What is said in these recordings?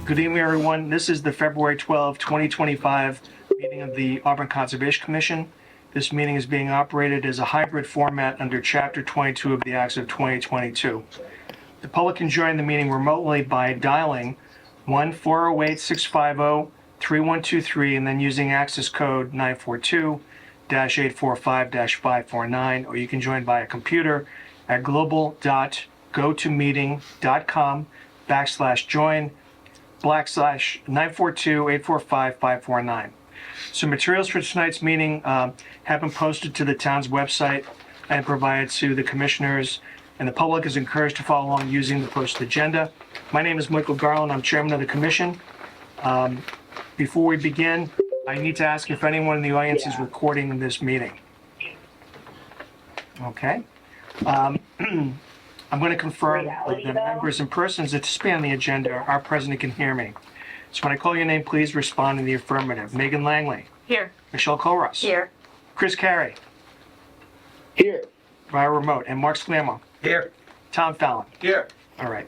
Good evening, everyone. This is the February 12, 2025 meeting of the Auburn Conservation Commission. This meeting is being operated as a hybrid format under Chapter 22 of the Acts of 2022. The public can join the meeting remotely by dialing 1-408-650-3123 and then using access code 942-845-549, or you can join via computer at global.gotomeeting.com/join/942-845-549. So materials for tonight's meeting have been posted to the town's website and provided to the commissioners, and the public is encouraged to follow along using the posted agenda. My name is Michael Garland. I'm chairman of the commission. Before we begin, I need to ask if anyone in the audience is recording this meeting. Okay. I'm going to confirm that members and persons that participate on the agenda are present and can hear me. So when I call your name, please respond in the affirmative. Megan Langley. Here. Michelle Colross. Here. Chris Carey. Here. Via remote. And Mark Sclammo. Here. Tom Fallon. Here. All right.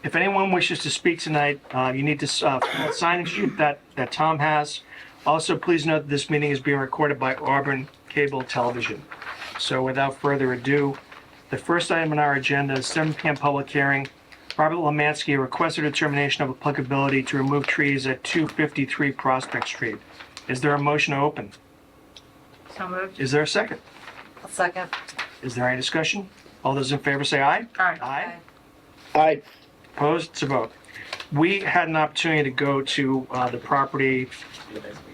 If anyone wishes to speak tonight, you need to fill a sign-in sheet that Tom has. Also, please note that this meeting is being recorded by Auburn Cable Television. So without further ado, the first item on our agenda is 7 p.m. public hearing. Robert Lemansky requested a determination of applicability to remove trees at 253 Prospect Street. Is there a motion to open? So moved. Is there a second? A second. Is there any discussion? All those in favor say aye. Aye. Aye. Aye. Opposed? It's a vote. We had an opportunity to go to the property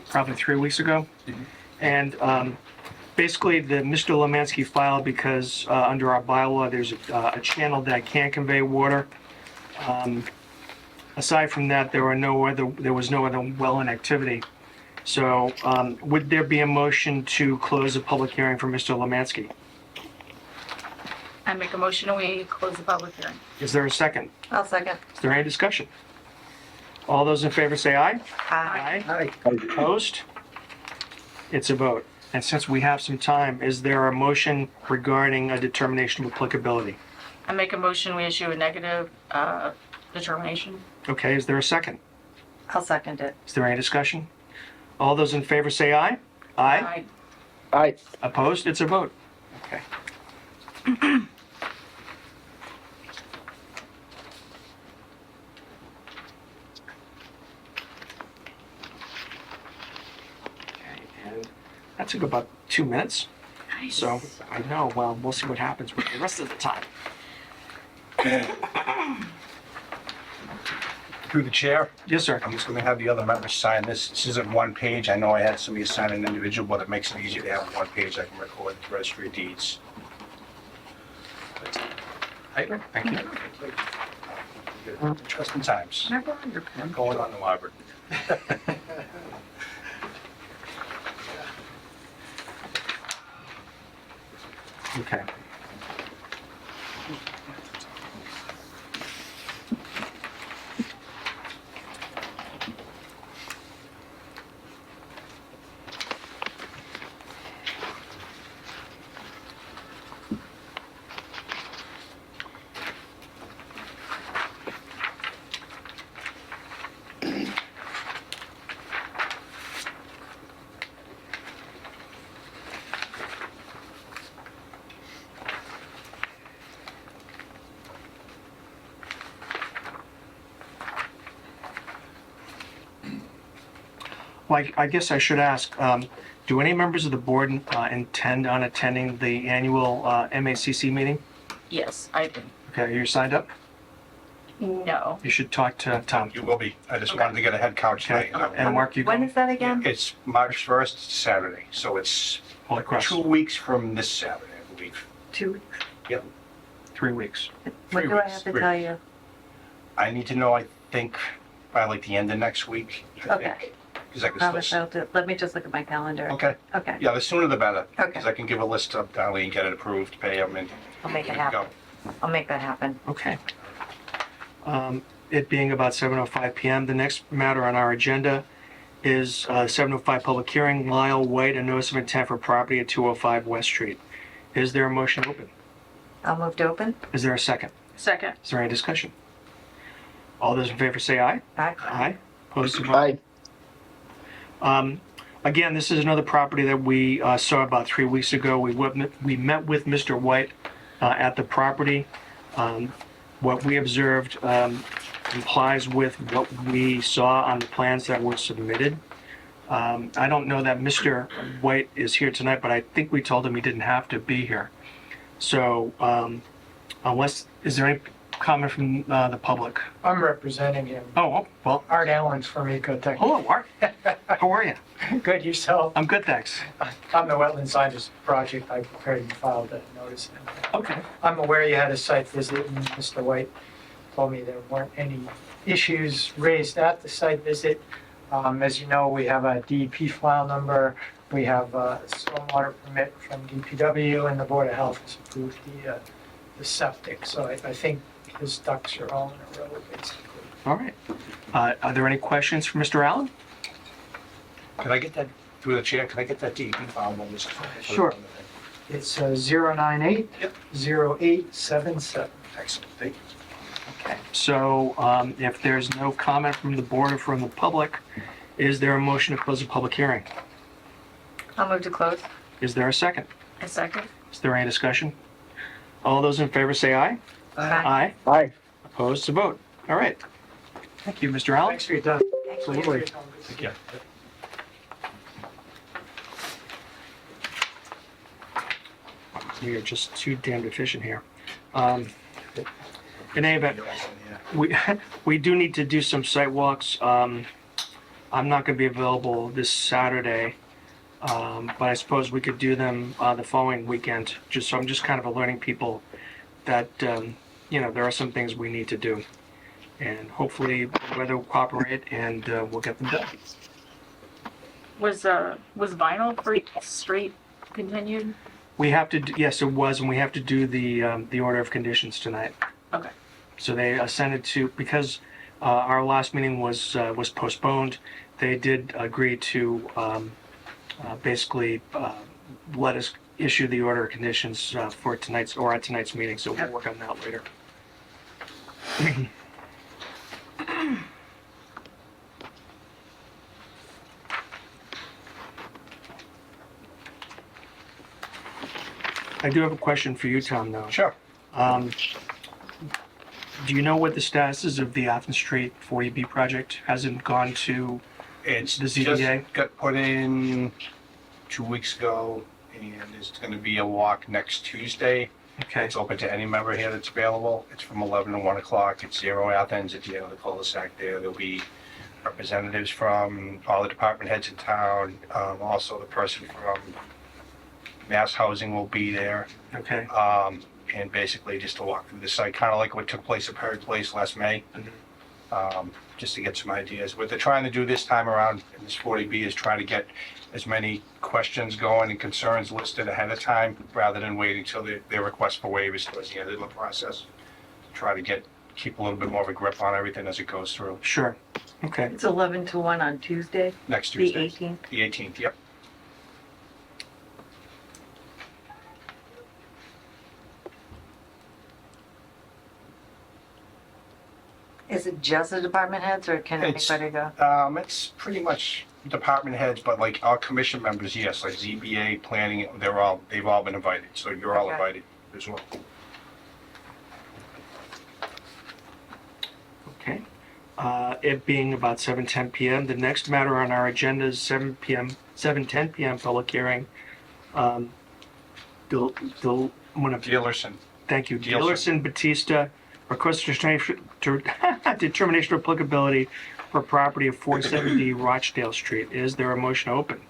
probably 3 weeks ago. And basically, Mr. Lemansky filed because under our bylaw, there's a channel that can't convey water. Aside from that, there was no other well in activity. So would there be a motion to close the public hearing for Mr. Lemansky? I make a motion and we close the public hearing. Is there a second? I'll second. Is there any discussion? All those in favor say aye. Aye. Aye. Opposed? It's a vote. And since we have some time, is there a motion regarding a determination of applicability? I make a motion we issue a negative determination. Okay, is there a second? I'll second it. Is there any discussion? All those in favor say aye. Aye. Aye. Opposed? It's a vote. Okay. Okay, and that took about 2 minutes. Nice. So I know, well, we'll see what happens with the rest of the time. Through the chair, Yes, sir. I'm just going to have the other members sign this. This isn't one page. I know I had somebody sign an individual, but it makes it easier to have one page I can record the registry of deeds. Thank you. Interesting times. Never on your pen. Going on in Auburn. Okay. Well, I guess I should ask, do any members of the board intend on attending the annual MACC meeting? Yes, I do. Okay, are you signed up? No. You should talk to Tom. You will be. I just wanted to get a head count Okay, tonight. and Mark, you When go is that again? It's March 1st, Saturday, so it's Holy Cross, 2 weeks from this Saturday, I believe. 2 weeks. Yep. 3 weeks. What 3 do I weeks, have to 3 tell weeks. you? I need to know, I think, by like the end of next week. I Okay. think. Because I can Promise still. I'll do, let me just look at my calendar. Okay. Okay. Yeah, the sooner the better. Okay. Because I can give a list of Darlene, get it approved, pay them, and I'll make it good to go. happen. I'll make that happen. Okay. It being about 7:05 PM, the next matter on our agenda is 7:05 public hearing, Lyle White, a notice of intent for property at 205 West Street. Is there a motion to open? I'll move to open. Is there a second? Second. Is there any discussion? All those in favor say aye. Aye. Aye. Opposed to vote? Aye. Again, this is another property that we saw about 3 weeks ago. We met with Mr. White at the property. What we observed complies with what we saw on the plans that were submitted. I don't know that Mr. White is here tonight, but I think we told him he didn't have to be here. So is there any comment from the public? I'm representing him. Oh, well, Art Allen's from Ecotech. hello, Art. How are you? Good, yourself? I'm good, thanks. On the Wetland Scientist Project, I prepared and filed that notice. Okay. I'm aware you had a site visit, and Mr. White told me there weren't any issues raised at the site visit. As you know, we have a DEP file number, we have a stormwater permit from DPW, and the Board of Health has approved the septic. So I think his ducks are all in a row, basically. All right. Are there any questions for Mr. Allen? Could I get that, through the chair, could I get that DEP file on this? Sure. It's 098 Yep. 0877. Excellent, thank you. Okay. So if there's no comment from the board or from the public, is there a motion to close the public hearing? I'll move to close. Is there a second? A second. Is there any discussion? All those in favor say aye. Aye. Aye. Aye. Opposed to vote. All right. Thank you, Mr. Allen. Thanks for your time. Absolutely. Thank you. We are just too damned efficient here. In any event, we do need to do some site walks. I'm not going to be available this Saturday, but I suppose we could do them the following weekend. So I'm just kind of alerting people that there are some things we need to do, and hopefully the weather will cooperate and we'll get them done. Was Vinyl Street continued? We have to, yes, it was, and we have to do the order of conditions tonight. Okay. So they assented to, because our last meeting was postponed, they did agree to basically let us issue the order of conditions for tonight's, or at tonight's meeting, so we'll work on that later. I do have a question for you, Tom, though. Sure. Do you know what the status is of the Athens Street 40B project? Hasn't gone to, It's The just ZBA? got put in 2 weeks ago, and there's gonna be a walk next Tuesday. okay, It's open to any member here that's available. It's from 11 to 1 o'clock. It's 0 Athens at the end of the cul-de-sac there. There'll be representatives from all the department heads in town. Also, the person from Mass Housing will be there. okay, And basically just to walk through the site, kind of like what took place at Perry Place last May. Just to get some ideas. What they're trying to do this time around in this 40B is try to get as many questions going and concerns listed ahead of time, rather than waiting till their request for waivers towards the end of the process. Try to keep a little bit more of a grip on everything as it goes through. sure, okay. It's 11 to 1 on Tuesday, Next the Tuesday. 18th. The 18th, yep. Is it just the department heads or can It's- anybody go? It's pretty much department heads, but like our commission members, yes, like ZBA, planning, they've all been invited, so you're all Okay. invited as well. Okay. It being about 7:10 PM, the next matter on our agenda is 7:10 PM public hearing. I'm gonna, Dealerson, thank you. Dealson. Dealerson Batista, request determination of applicability for property of 470 Rochdale Street. Is there a motion to open?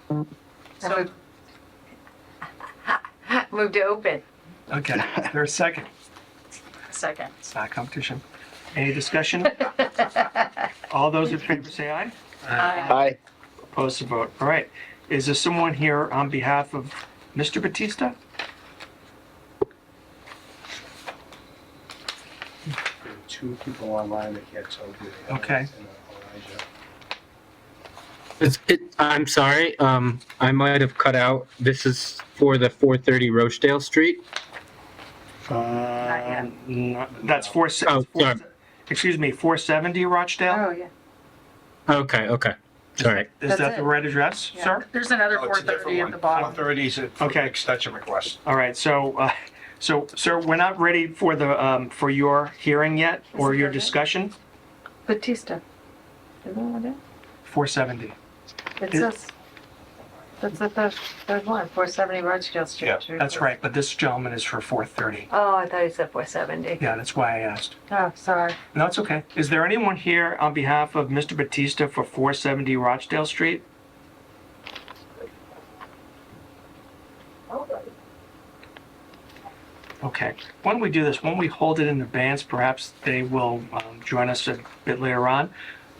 So, Move to open. Okay, is there a second? second. It's not competition. Any discussion? All those in favor say aye. Aye. Aye. Opposed to vote. All right. Is there someone here on behalf of Mr. Batista? there are 2 people online that can't tell who they are. Okay. And, Elijah. I'm sorry, I might have cut out. This is for the 430 Rochdale Street. yet. That's four. Oh, sorry. excuse me, 470 Rochdale? Oh, yeah. Okay. Sorry. Is That's that it. the right address, Yeah. sir? There's another Oh, it's a different 430 at one. the bottom. 430 is a Okay. extension request. All right, so, sir, we're not ready for the, for your hearing yet, or Is it your okay? discussion? Batista. Isn't that 470. it? It says, that's the third one, 470 Rochdale Street. Yeah, That's right, but this gentleman is for 430. Oh, I thought you said 470. Yeah, that's why I asked. Oh, sorry. No, it's okay. Is there anyone here on behalf of Mr. Batista for 470 Rochdale Street? Okay, why don't we do this? Why don't we hold it in advance? Perhaps they will join us a bit later on.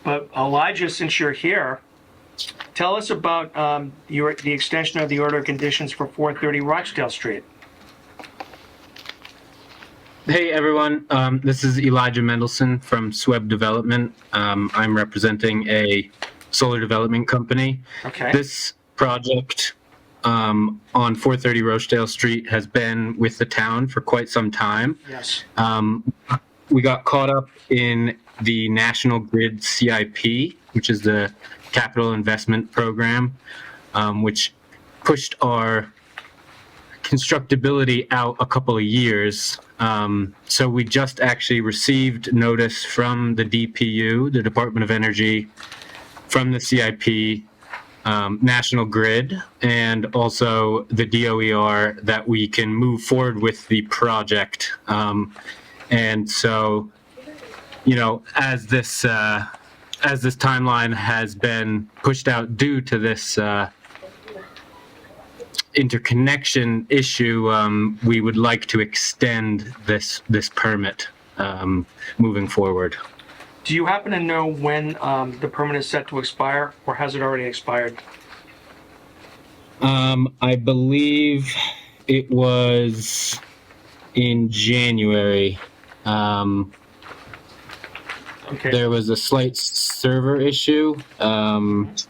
But Elijah, since you're here, tell us about the extension of the order of conditions for 430 Rochdale Street. Hey everyone, this is Elijah Mendelson from Sweb Development. I'm representing a solar development company. Okay, This project on 430 Rochdale Street has been with the town for quite some time. yes. We got caught up in the National Grid CIP, which is the capital investment program, which pushed our constructability out a couple of years. So we just actually received notice from the DPU, the Department of Energy, from the CIP, National Grid, and also the DOER that we can move forward with the project. And so, you know, as this timeline has been pushed out due to this interconnection issue, we would like to extend this permit moving forward. Do you happen to know when the permit is set to expire, or has it already expired? I believe it was in January. Okay, There was a slight server issue, and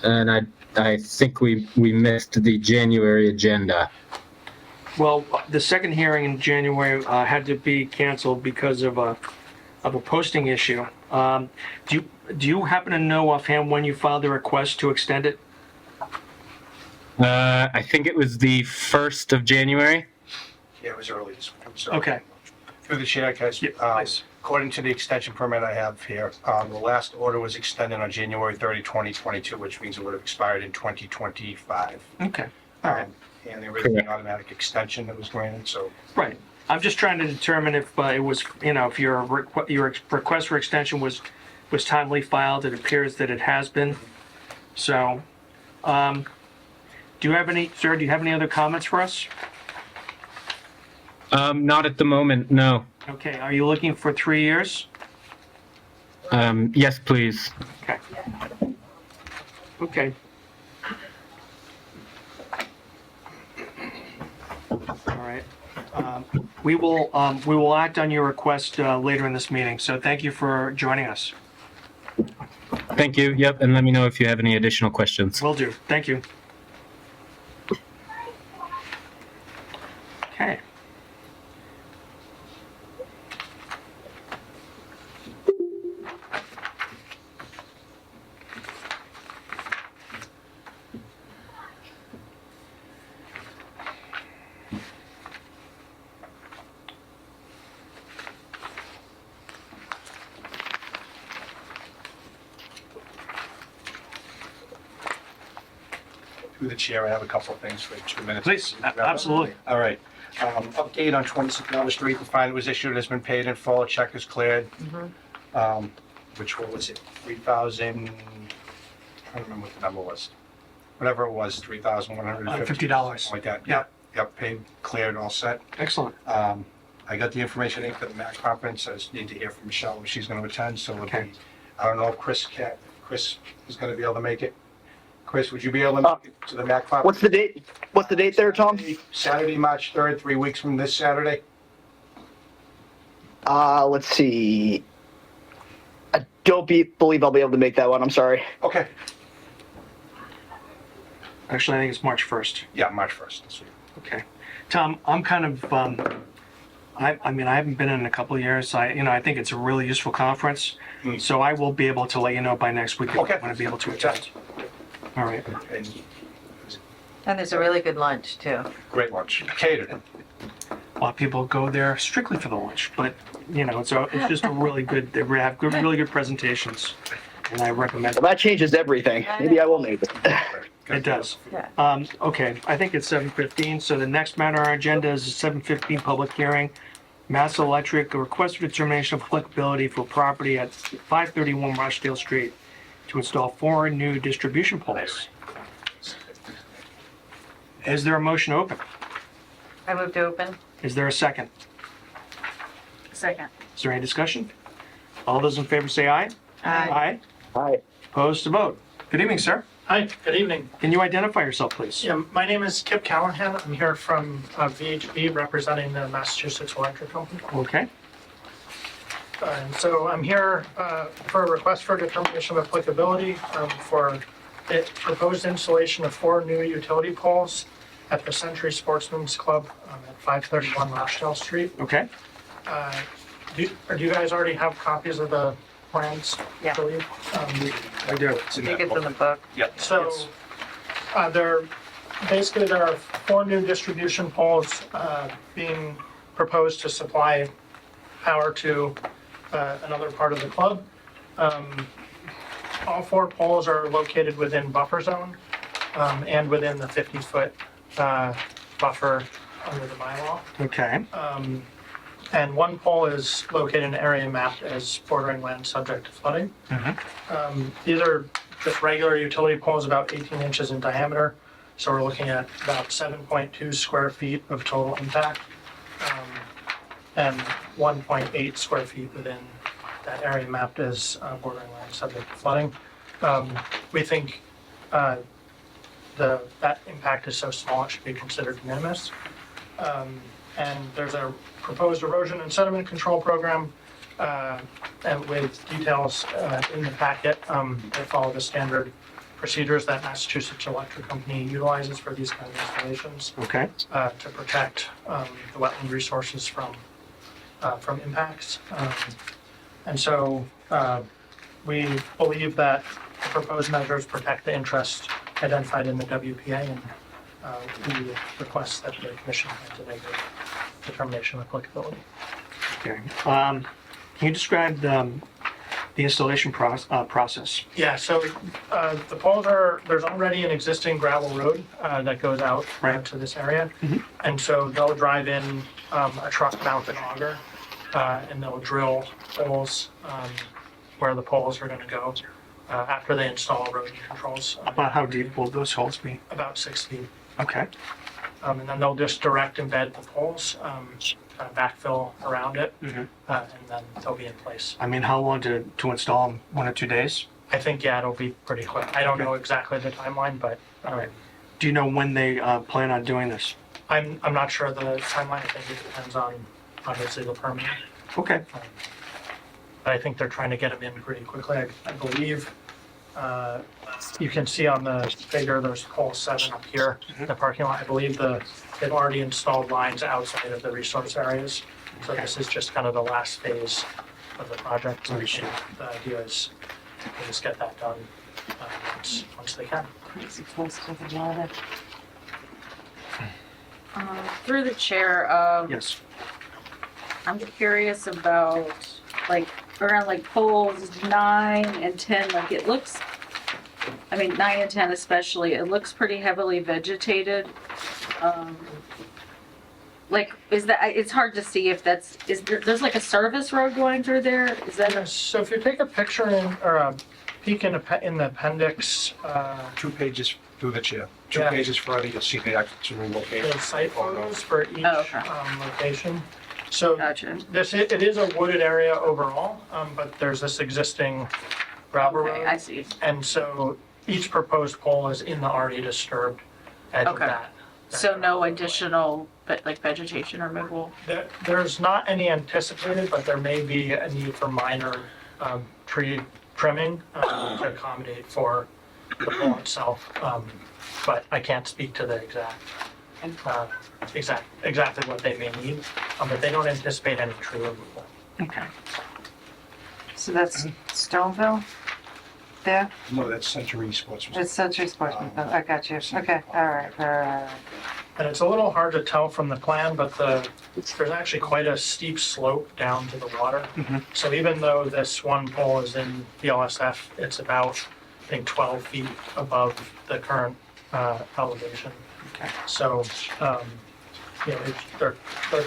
I think we missed the January agenda. well, the second hearing in January had to be canceled because of a posting issue. Do you happen to know offhand when you filed the request to extend it? I think it was the 1st of January. Yeah, it was early this week. So Okay, through the chair, guys, Yeah, please. according to the extension permit I have here, the last order was extended on January 30, 2022, which means it would have expired in 2025. okay, all right, And there is an automatic extension that was granted, so right. I'm just trying to determine if it was, you know, if your request for extension was timely filed. It appears that it has been. So, do you have any other comments for us? Not at the moment, no. Okay, are you looking for 3 years? Yes, please. Okay. Okay. All right. We will act on your request later in this meeting, so thank you for joining us. Thank you. Yep, and let me know if you have any additional questions. Will do. Thank you. Okay. through the chair, I have a couple of things for 2 minutes. Please, absolutely. All right. Update on 26 Dollar Street, the fine was issued, has been paid in full, check is cleared. Which, what was it, 3,000, I don't remember what the number was. Whatever it was, 3,150. $50. Something like that. Yeah. Yep, paid, cleared, all set. Excellent. I got the information in for the MAC conference, I just need to hear from Michelle when she's gonna attend, so it'll Okay. be, I don't know if Chris is gonna be able to make it. Chris, would you be able to make it to the MAC conference? What's the date? What's the date there, Tom? Saturday, March 3rd, 3 weeks from this Saturday. Let's see. I don't believe I'll be able to make that one. I'm sorry. Okay. Actually, I think it's March 1st. Yeah, March 1st. That's it. Okay. Tom, I'm kind of I mean, I haven't been in a couple of years. I think it's a really useful conference. Hmm. So I will be able to let you know by next week if Okay. I want to be able to attend. All right. And And there's a really good lunch too. great lunch, catered. A lot of people go there strictly for the lunch, but it's just a really good. They have good, really good presentations, and I recommend Well, that changes everything. Maybe I will make it. it does. Yeah. Okay, I think it's 7:15. So the next matter on our agenda is a 7:15 public hearing. Mass Electric, a request for determination of applicability for property at 531 Rochdale Street to install 4 new distribution poles. Is there a motion to open? I move to open. Is there a second? Second. Is there any discussion? All those in favor say aye. Aye. Hi. Opposed to vote. Good evening, sir. Hi, good evening. Can you identify yourself, please? Yeah, my name is Kip Callahan. I'm here from VHB representing the Massachusetts Electric Company. Okay. And so I'm here for a request for determination of applicability for the proposed installation of 4 new utility poles at the Century Sportsman's Club at 531 Rochdale Street. Okay. Do you guys already have copies of the plans? Yeah. I believe? I do. It's in I think that it's in the book. book. Yep. So there are 4 new distribution poles being proposed to supply power to another part of the club. All 4 poles are located within buffer zone and within the 50-foot buffer under the bylaw. Okay. And 1 pole is located in an area mapped as bordering land subject to flooding. These are just regular utility poles, about 18 inches in diameter. So we're looking at about 7.2 square feet of total impact, and 1.8 square feet within that area mapped as bordering land subject to flooding. We think that impact is so small it should be considered de minimis. And there's a proposed erosion and sediment control program and with details in the packet. They follow the standard procedures that Massachusetts Electric Company utilizes for these kind of installations Okay. to protect the wetland resources from impacts. And so we believe that the proposed measures protect the interest identified in the WPA, and we request that the commission to make a determination of applicability. Okay. Can you describe the installation process? Yeah, so the poles there's already an existing gravel road that goes out Right. to this area. Mhm. And so they'll drive in a truck mounted auger and they'll drill holes where the poles are going to go after they install erosion controls. About how deep will those holes be? About 6 feet. Okay. And then they'll just direct embed the poles, kind of backfill around it, Mhm. and then they'll be in place. I mean, how long to install them? 1 or 2 days? I think, yeah, it'll be pretty quick. I don't know exactly the timeline, but Do you know when they plan on doing this? I'm not sure the timeline. I think it depends on obviously the permit. Okay. But I think they're trying to get them in pretty quickly. I believe you can see on the figure, there's pole 7 up here, in the parking lot. I believe they've already installed lines outside of the resource areas. So this is just kind of the last phase of the project. So I think the idea is to just get that done once they can. Through the chair, Yes. I'm curious about around poles 9 and 10, it looks, 9 and 10 especially, it looks pretty heavily vegetated. Is that, it's hard to see if there's a service road going through there? Is that, Yes, so if you take a picture or a peek in the appendix, 2 pages through the chair. 2 Yeah. pages further, you'll see the actual the location. site photos for each Oh, okay. location. So gotcha. it is a wooded area overall, but there's this existing gravel Okay, I road. see. And so each proposed pole is in the already disturbed edge of Okay. that. So no additional, vegetation removal? There's not any anticipated, but there may be a need for minor tree trimming to accommodate for the pole itself. But I can't speak to the exact exactly what they may need, but they don't anticipate any tree removal. Okay. So that's Stoneville there? No, that's Century Sportsman. It's Century Sportsman. Oh, I got you. Okay, all right. And it's a little hard to tell from the plan, but there's actually quite a steep slope down to the water. Mhm. So even though this one pole is in the LSF, it's about, I think, 12 feet above the current elevation. Okay. So, you know, they're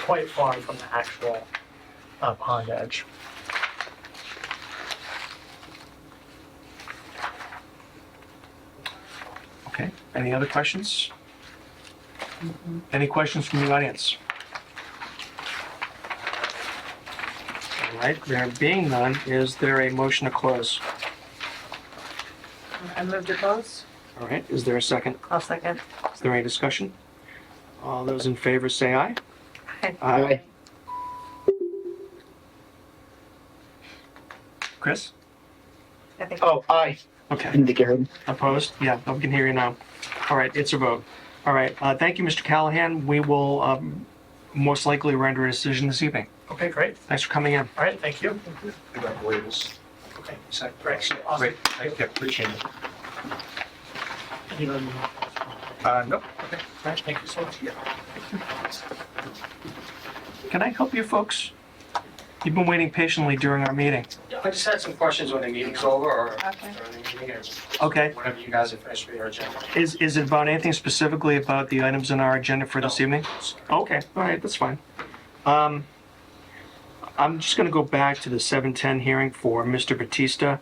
quite far from the actual pond edge. Okay, any other questions? Any questions from the audience? All right, there being none, is there a motion to close? I move to close. All right, is there a second? I'll second. Is there any discussion? All those in favor say aye. Aye. Aye. Chris? I think. Oh, aye. Okay. Didn't think you heard. Opposed? Yeah, I can hear you now. All right, it's a vote. All right, thank you, Mr. Callahan. We will most likely render a decision this evening. Okay, great. Thanks for coming in. All right, thank you. I got the labels. Okay, Second. great. Awesome. Great, thank you, appreciate it. Anyone- Nope. Okay, great, thank you so much. Can I help you folks? You've been waiting patiently during our meeting. I just had some questions when the meeting's over, or Okay. during the meeting, Okay. whenever you guys have finished with your agenda. Is it about anything specifically about the items on our agenda for this evening? Okay, all right, that's fine. I'm just gonna go back to the 7:10 hearing for Mr. Batista.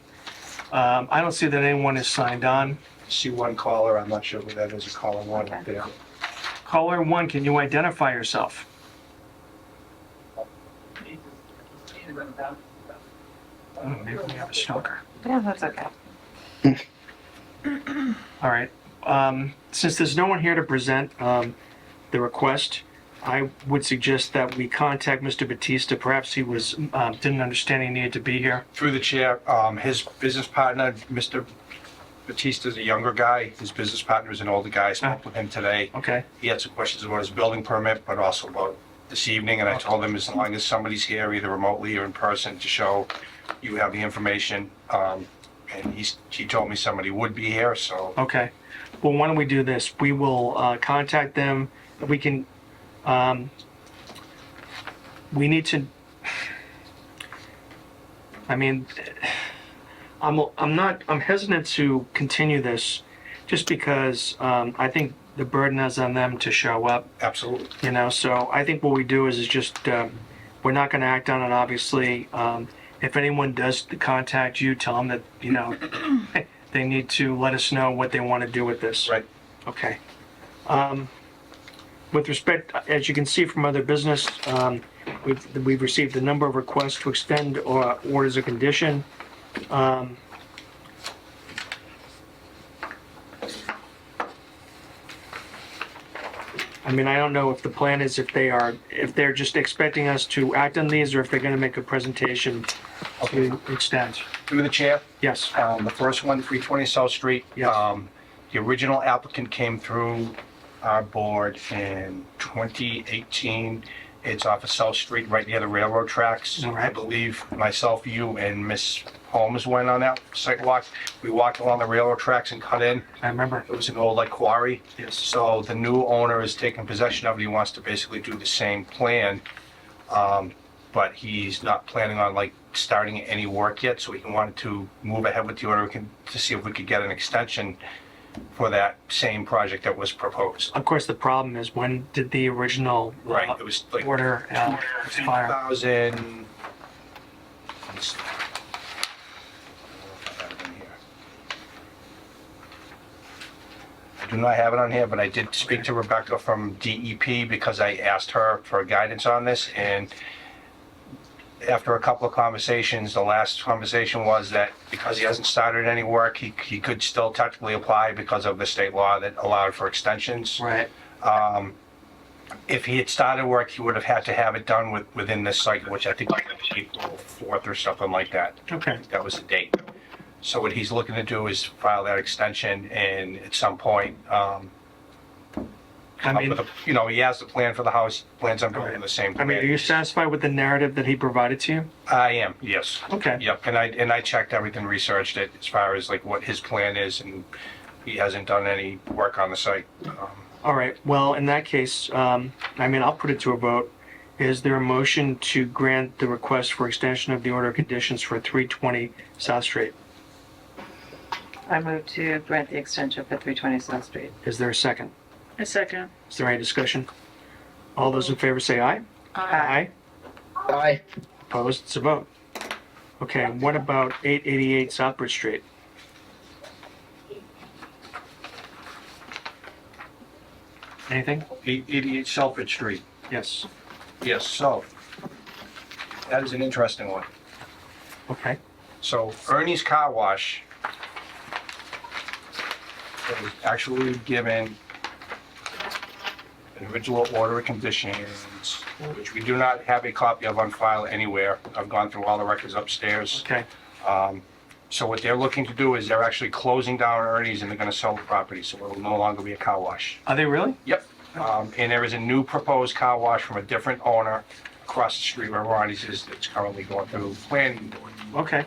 I don't see that anyone is signed on. See one caller, I'm not sure who that is, a caller one up there. Caller one, can you identify yourself? Oh, maybe we have a stalker. Yeah, that's okay. All right. Since there's no one here to present the request, I would suggest that we contact Mr. Batista. Perhaps he was didn't understand he needed to be here. Through the chair, his business partner, Mr. Batista's a younger guy. His business partner is an older guy. I spoke with him today. Okay. He had some questions about his building permit, but also about this evening, and I told him as long as somebody's here, either remotely or in person, to show you have the information, and he told me somebody would be here, so. Okay. Well, why don't we do this? We will contact them. We can. We need to. I mean, I'm hesitant to continue this, just because I think the burden is on them to show up. Absolutely. You know, so I think what we do is just we're not going to act on it. Obviously, if anyone does contact you, tell them that they need to let us know what they want to do with this. Right. Okay. With respect, as you can see from other business, we've received a number of requests to extend orders of condition. I mean, I don't know if the plan is if they're just expecting us to act on these, or if they're going to make a presentation to extend. Through the chair, Yes. the first one, 320 South Street. Yes. The original applicant came through our board in 2018. It's off of South Street, right near the railroad tracks. All right. I believe myself, you, and Miss Holmes went on that sidewalk. We walked along the railroad tracks and cut in. I remember. It was an old, like, quarry. Yes. So the new owner is taking possession of it. He wants to basically do the same plan. But he's not planning on, like, starting any work yet, so he wanted to move ahead with the order to see if we could get an extension for that same project that was proposed. Of course, the problem is, when did the original Right, it was like order expire? 2000. Let's see. I don't know if I have it in here. I do not have it on here, but I did speak to Rebecca from DEP because I asked her for guidance on this, and after a couple of conversations, the last conversation was that because he hasn't started any work, he could still technically apply because of the state law that allowed for extensions. Right. If he had started work, he would have had to have it done within this cycle, which I think was April 4th or something like that. Okay. That was the date. So what he's looking to do is file that extension and at some point, come up mean- with a, you know, he has the plan for the house, plans on building the same. I mean, are you satisfied with the narrative that he provided to you? I am, yes. Okay. Yep, and I checked everything, researched it as far as like what his plan is, and he hasn't done any work on the site. All right, well, in that case, I mean, I'll put it to a vote. Is there a motion to grant the request for extension of the order of conditions for 320 South Street? I move to grant the extension for 320 South Street. Is there a second? A second. Is there any discussion? All those in favor say aye. Aye. Aye. Opposed? It's a vote. Okay, and what about 888 Southbridge Street? Anything? 888 Shelford Street. Yes. Yes, so that is an interesting one. Okay. So Ernie's Car Wash was actually given an original order of conditions, which we do not have a copy of on file anywhere. I've gone through all the records upstairs. Okay. So what they're looking to do is they're actually closing down Ernie's and they're gonna sell the property, so it will no longer be a car wash. Are they really? Yep. And there is a new proposed car wash from a different owner across the street where Ronnie's is, that's currently going through planning board. Okay.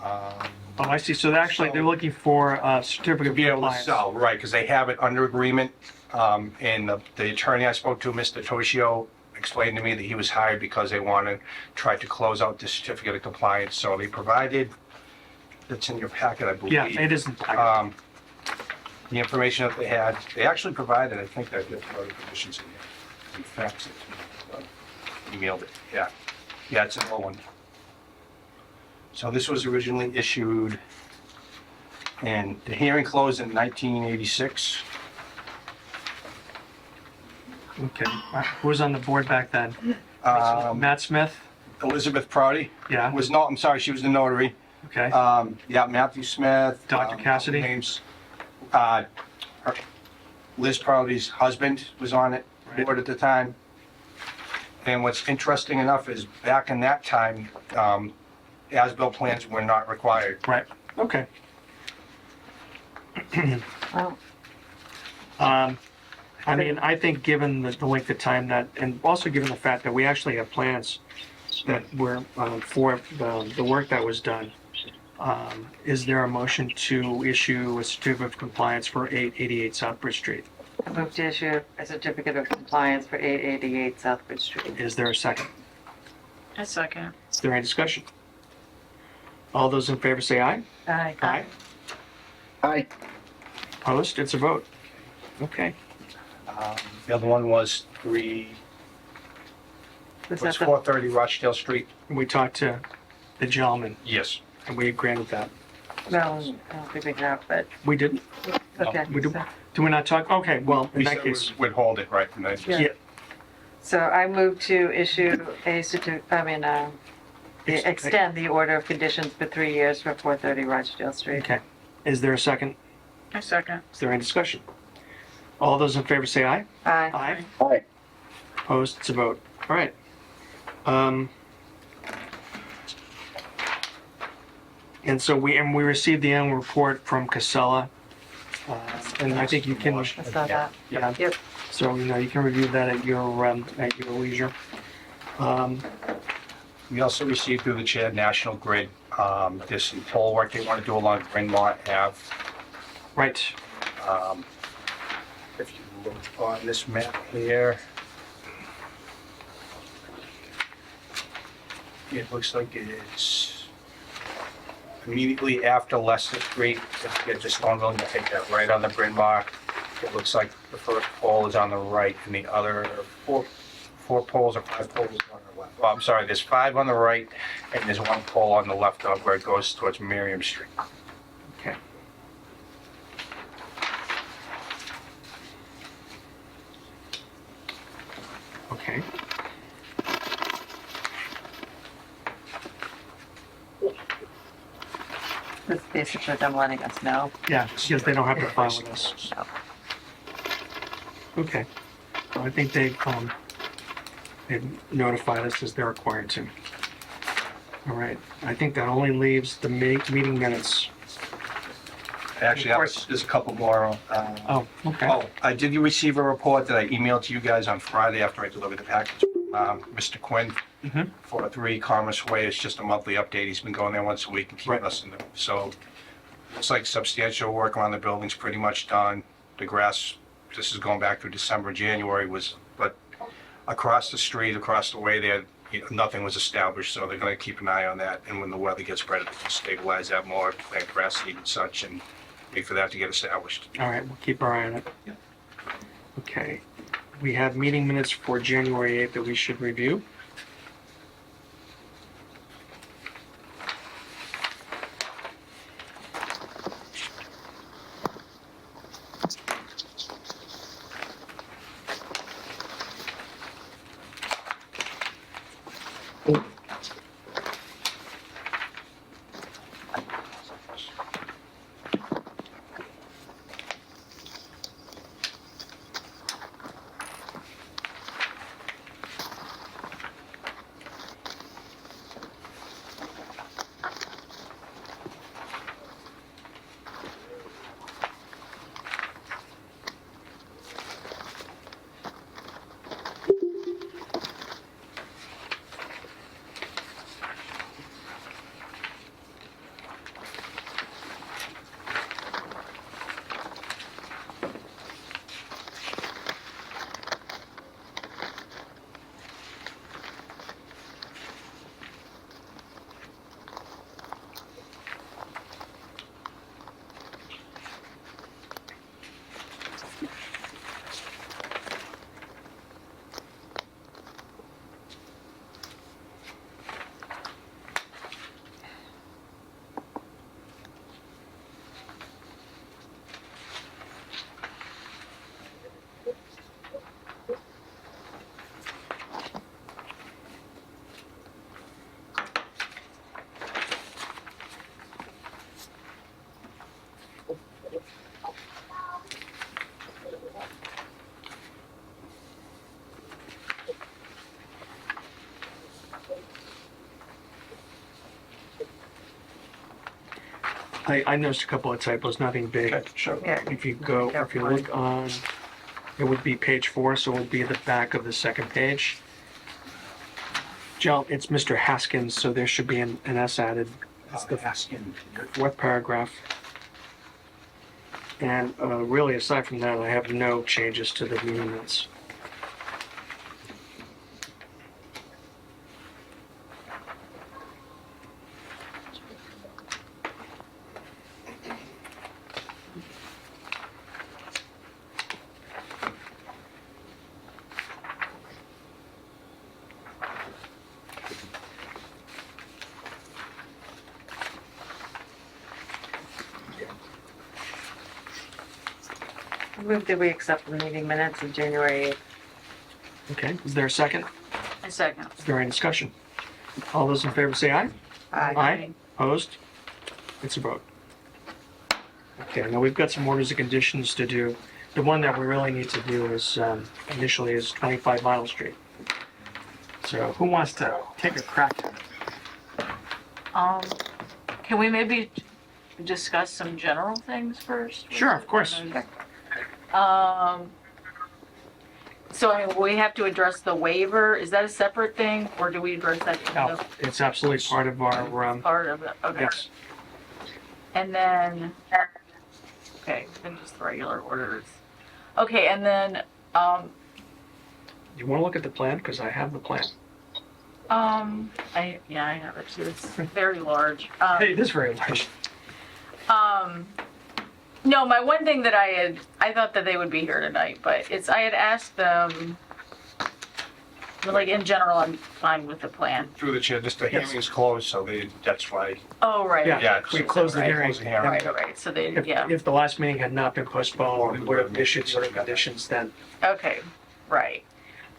Um, Oh, I see. So they're looking for a certificate To of be able to compliance. sell, right, because they have it under agreement. And the attorney I spoke to, Mr. Toshio, explained to me that he was hired because they want to try to close out the certificate of compliance. So they provided, that's in your packet, I believe. Yeah, it isn't. The information that they had, they actually provided, I think that the other conditions in here. In fact, emailed it, yeah. Yeah, it's an old one. So this was originally issued, and the hearing closed in 1986. Okay. Who was on the board back then? Matt Smith? Elizabeth Prouty Yeah. was not, I'm sorry, she was the notary. Okay. Yeah, Matthew Smith. Dr. Cassidy? Names. Liz Prouty's husband was on it, Right. board at the time. And what's interesting enough is back in that time, as-built plans were not required. Right. Okay. Oh, I mean, I think given the length of time that, and also given the fact that we actually have plans that were for the work that was done, is there a motion to issue a certificate of compliance for 888 Southbridge Street? I move to issue a certificate of compliance for 888 Southbridge Street. Is there a second? A second. Is there any discussion? All those in favor say aye. Aye. Aye. Aye. Opposed? It's a vote. Okay. The other one was Was that the, 430 Rochdale Street. We talked to the gentleman Yes. and we granted that. no, I don't think we have, but, We didn't? okay. We do. so- Do we not talk? Okay, well, in We that said case, we'd hold it, right? And then- Yeah. yeah. So I move to issue extend the order of conditions for 3 years for 430 Rochdale Street. Okay. Is there a second? A second. Is there any discussion? All those in favor say aye. Aye. Aye. Aye. Opposed? It's a vote. All right. And so we received the annual report from Casella. And I think you can, I saw that. yeah, Yep. so, you can review that at your leisure. We also received through the chair, National Grid, there's some pole work they want to do along Brynmont Ave. Right. If you look on this map here, it looks like it's immediately after Leicester Street. If you get to Stoneville, you take that right on the Bryn Mawr. It looks like the first pole is on the right and the other four poles or 5 poles on the left. Well, I'm sorry, there's 5 on the right and there's 1 pole on the left of where it goes towards Miriam Street. Okay. Okay. It's basically them letting us know. Yeah, because they don't have to file with us. No. Okay. Well, I think they've notified us as they're required to. All right. I think that only leaves the meeting minutes. Actually, there's a couple more. Oh, okay. Oh, did you receive a report that I emailed to you guys on Friday after I delivered the package? Mr. Quinn, Mhm. 403 Commerce Way, it's just a monthly update. He's been going there once a week and keeping Right. us in the, so looks like substantial work around the building's pretty much done. The grass, this is going back through December, January but across the street, across the way there, nothing was established, so they're gonna keep an eye on that. And when the weather gets better, they can stabilize that more, plant grass seed and such, and wait for that to get established. All right, we'll keep our eye on it. Okay. We have meeting minutes for January 8th that we should review. I noticed a couple of typos, nothing big. Okay, sure. Yeah. If you look on, it would be page 4, so it would be at the back of the second page. Joe, it's Mr. Haskins, so there should be an S added. It's the Asking. fourth paragraph. And really, aside from that, I have no changes to the meeting minutes. Move that we accept the meeting minutes of January 8th. Okay, is there a second? A second. Is there any discussion? All those in favor say aye. Aye. Opposed? It's a vote. Okay, now we've got some orders of conditions to do. The one that we really need to do is, initially is 25 Vinyl Street. So who wants to take a crack at it? Can we maybe discuss some general things first? Sure, of course. So I mean, we have to address the waiver. Is that a separate thing, or do we address that in No, the it's absolutely part of our, part of it? Okay. yes. And then, okay, then just the regular orders. Okay, and then, You want to look at the plan? Because I have the plan. I have it too. It's very large. Hey, it is very large. No, my one thing that I thought that they would be here tonight, but I had asked them, like, in general, I'm fine with the plan. Through the chair, just the hearing is closed, so that's why. Oh, right. Yeah, Yeah, we so- closed the right, hearing. closed the hearing. Right, so they, If, yeah, if the last meeting had not been postponed, we would have issued certain conditions then. okay, right.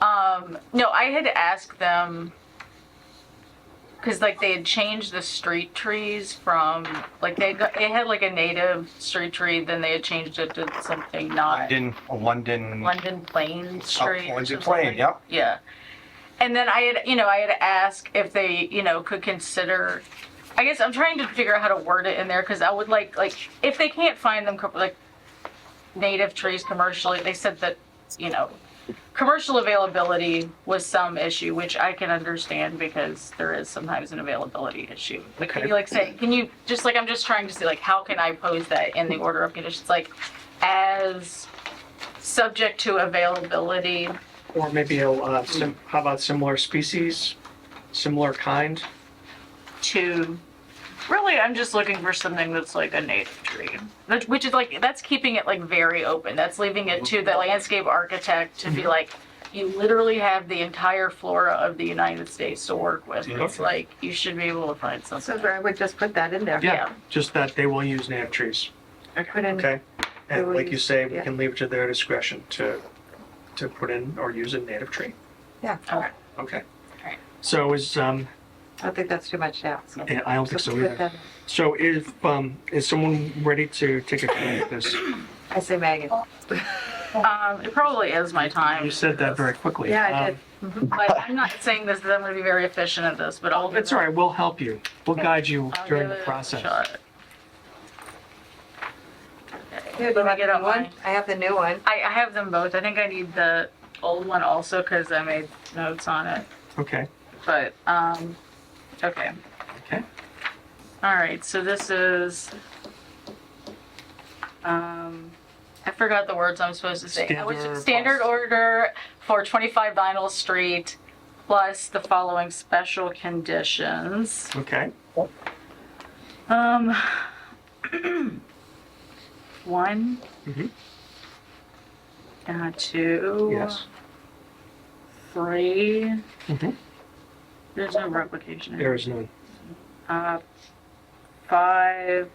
No, I had asked them, because like they had changed the street trees from, like it had like a native street tree, then they had changed it to something not. London. London Plain Street. or London something Plain, like- yep. Yeah. And then I had asked if they, could consider I guess I'm trying to figure out how to word it in there, because I would like, if they can't find them, like, native trees commercially, they said that, you know, commercial availability was some issue, which I can understand because there is sometimes an availability issue. But can Okay. you like say, can you, just like, I'm just trying to see, like, how can I pose that in the order of conditions? Like, as subject to availability, Or maybe how about similar species, similar kind? to, really, I'm just looking for something that's like a native tree, which is like, that's keeping it like very open. That's leaving it to the landscape architect to be like, you literally have the entire flora of the United States to work with. It's Okay. like, you should be able to find So something. I would just put that in there. Yeah. Just that they will use native trees, Put in, okay? They And will like you use- say, we yeah. can leave it to their discretion to put in or use a native tree. yeah, Okay. Okay. Alright. So is, I don't think that's too much to ask. yeah, I don't think so put either. that in. So is someone ready to take a crack at this? I say Megan. It probably is my time. You said that very quickly. Yeah, I did. But I'm not saying this, that I'm gonna be very efficient at this, but I'll. It's all right, we'll help you. We'll guide you I'll during give the it a process. shot. Here, do Let you me have get the out new one? my, I have the new one. I have them both. I think I need the old one also because I made notes on it. Okay, But, okay. okay. All right, so this is, I forgot the words I'm supposed to say. Standard Standard plus. order for 25 Vinyl Street plus the following special conditions. Okay, One. Mhm. Two. yes. 3. Mhm. There's no replication. There is none. 5. I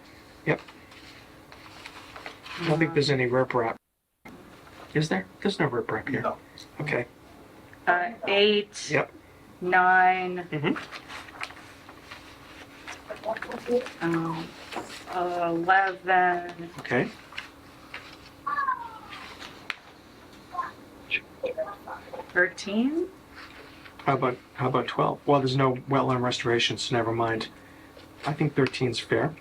don't think there's any riprap. Is there? There's no riprap here. No. Okay, 8. yep. 9. Mhm. 11. Okay, 13. how about 12? Well, there's no wetland restoration, so never mind. I think 13's fair.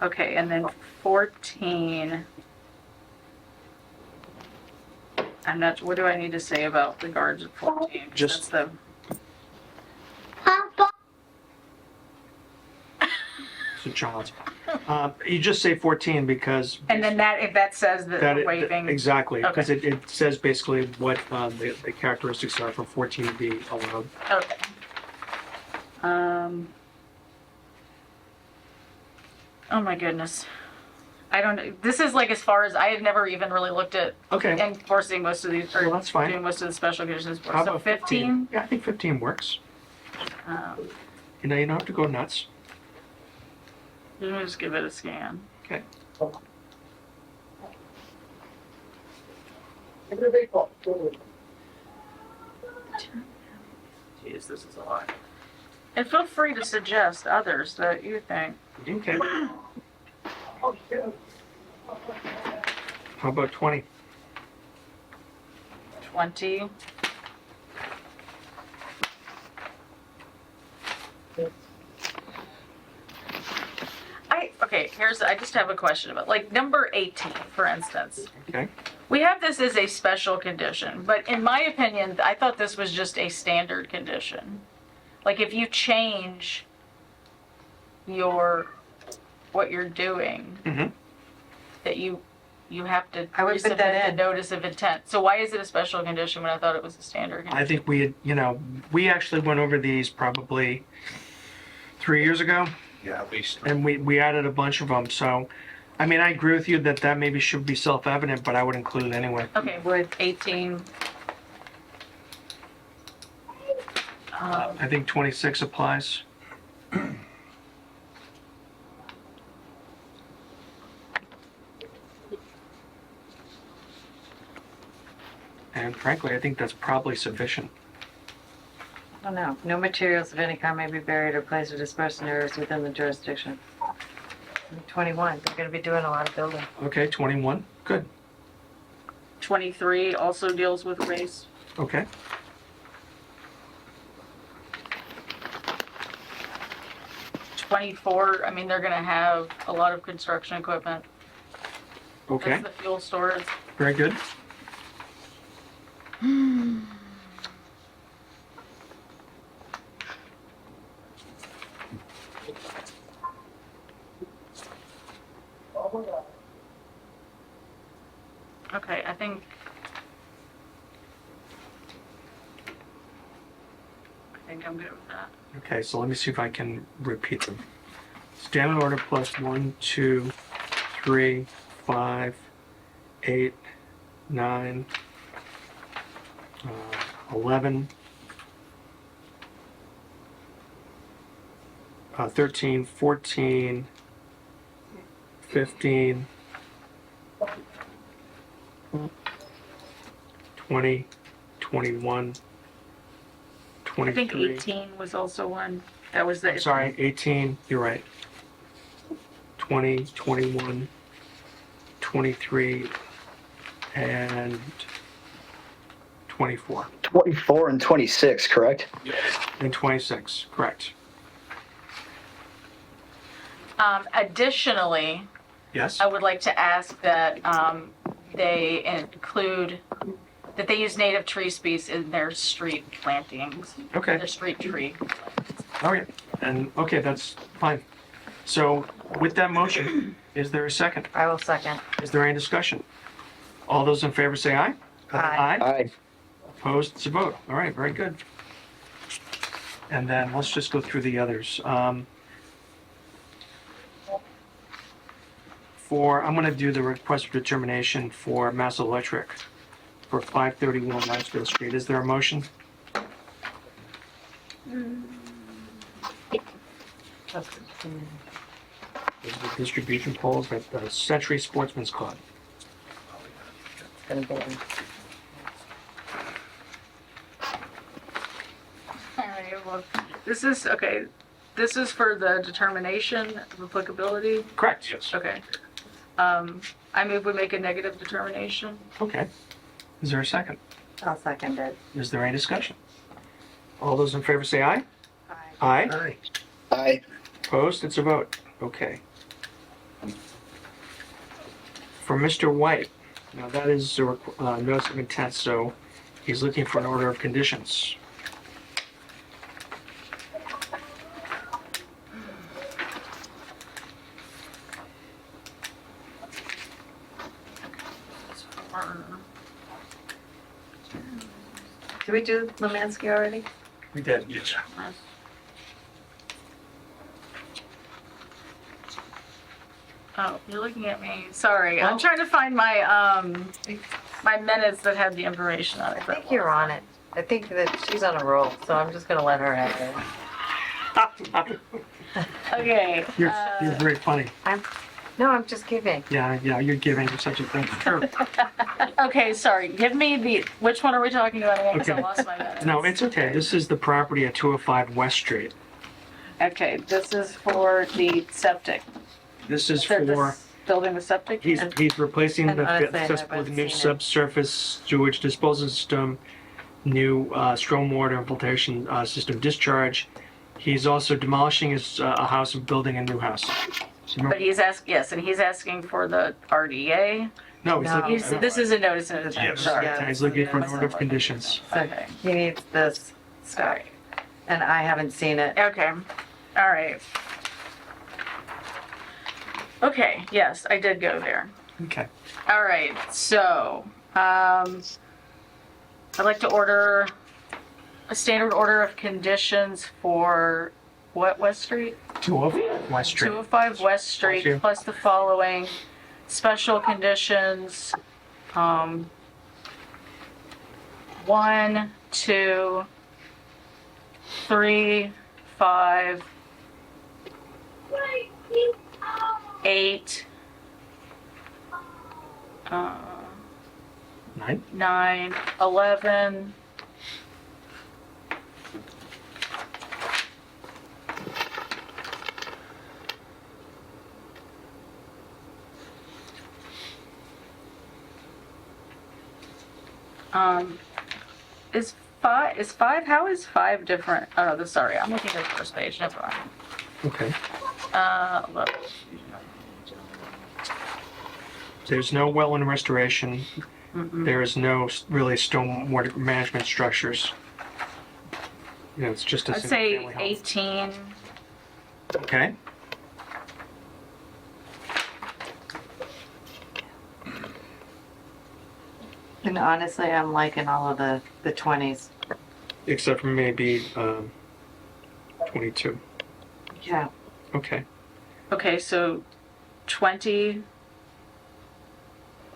Okay, and then 14. I'm not, what do I need to say about regards to 14? 'Cause Just- that's It's a child's. You just say 14 because. and then that, if that says that That we're it- waiving. Exactly, Okay. because it says basically what the characteristics are for 14 to be allowed. Okay. Oh my goodness. I don't know. This is like as far as I had never even really looked at Okay, enforcing most of these, or Well, that's fine. doing most of the special conditions. how So about 15. Yeah, I think 15 works. Um, You know, you don't have to go nuts. let me just give it a scan. Okay. Jeez, this is a lot. And feel free to suggest others that you think. Okay. How about 20? 20. I just have a question about, like, number 18, for instance. Okay, We have this as a special condition, but in my opinion, I thought this was just a standard condition. Like, if you change what you're doing, Mhm. that you have to I would put that resubmit the in. notice of intent. So why is it a special condition when I thought it was a standard I condition? think we actually went over these probably 3 years ago, Yeah, at least. and we added a bunch of them, so, I mean, I agree with you that maybe should be self-evident, but I would include it anyway. Okay, Would, 18. I think 26 applies. And frankly, I think that's probably sufficient. I don't know, no materials of any kind may be buried or placed or dispersed in areas within the jurisdiction. 21, they're gonna be doing a lot of building. Okay, 21, good, 23 also deals with race. okay. 24, I mean, they're gonna have a lot of construction equipment. Okay, That's the fuel storage. very good. Okay, I think I'm good with that. Okay, so let me see if I can repeat them. Standing order plus 1, 2, 3, 5, 8, 9, 11, 13, 14, 15, 20, 21, I think 23. 18 was also one. That was the. I'm sorry, 18, you're right. 20, 21, 23, and 24. 24 and 26, correct? And 26, correct. Additionally, Yes? I would like to ask that they include, that they use native tree species in their street plantings, Okay, their street tree. all right. And, okay, that's fine. So with that motion, is there a second? I will second. Is there any discussion? All those in favor say aye? Aye. Aye. Opposed, it's a vote. All right, very good. And then let's just go through the others. I'm going to do the request for determination for Mass Electric for 531 Limesville Street. Is there a motion? There's the distribution poles at the Century Sportsman's Club. All right, well, this is, okay, this is for the determination of applicability. Correct. Yes. Okay. I move we make a negative determination. Okay. Is there a second? I'll second it. Is there any discussion? All those in favor say aye? Aye. Aye. Aye. Aye. Opposed? It's a vote. Okay. For Mr. White, now that is a notice of intent, so he's looking for an order of conditions. Did we do Lemansky already? We did. Yes. Oh, you're looking at me. Sorry, I'm trying to find my my minutes that had the information on it. I think you're on it. I think that she's on a roll, so I'm just gonna let her have it. Okay. You're very funny. No, I'm just kidding. Yeah, you're giving. You're such a thing. True. Okay, sorry. Give me which one are we talking about again? Because I Okay. lost my minutes. No, it's okay. This is the property at 205 West Street. Okay, this is for the septic. This is They're for, just building the septic? he's replacing and the honestly, I cesspool with a haven't new seen it. subsurface sewage disposal system, new stormwater infiltration system discharge. He's also demolishing his a house and building a new house. But he's yes, and he's asking for the RDA. No, he's No. looking. This is a notice of intent, Yes. sorry. Yeah. He's looking for an order of conditions. Okay, He needs this, sorry. and I haven't seen it. Okay, all right. Okay, yes, I did go there. Okay. All right, so, I'd like to order a standard order of conditions for what, West Street? 205 West Street. 205 West Thank you. Street, plus the following special conditions. 1, 2, 3, 5, 8, 9. 9, 11, is five, how is 5 different? Oh, sorry, I'm looking at the first page, never mind. Okay. Look. There's no wetland restoration. Mm-mm. There is no really stormwater management structures. You know, it's just a I'd say single-family house. 18. Okay, And honestly, I'm liking all of the 20s. except for maybe 22. Yeah. Okay, Okay, so 20,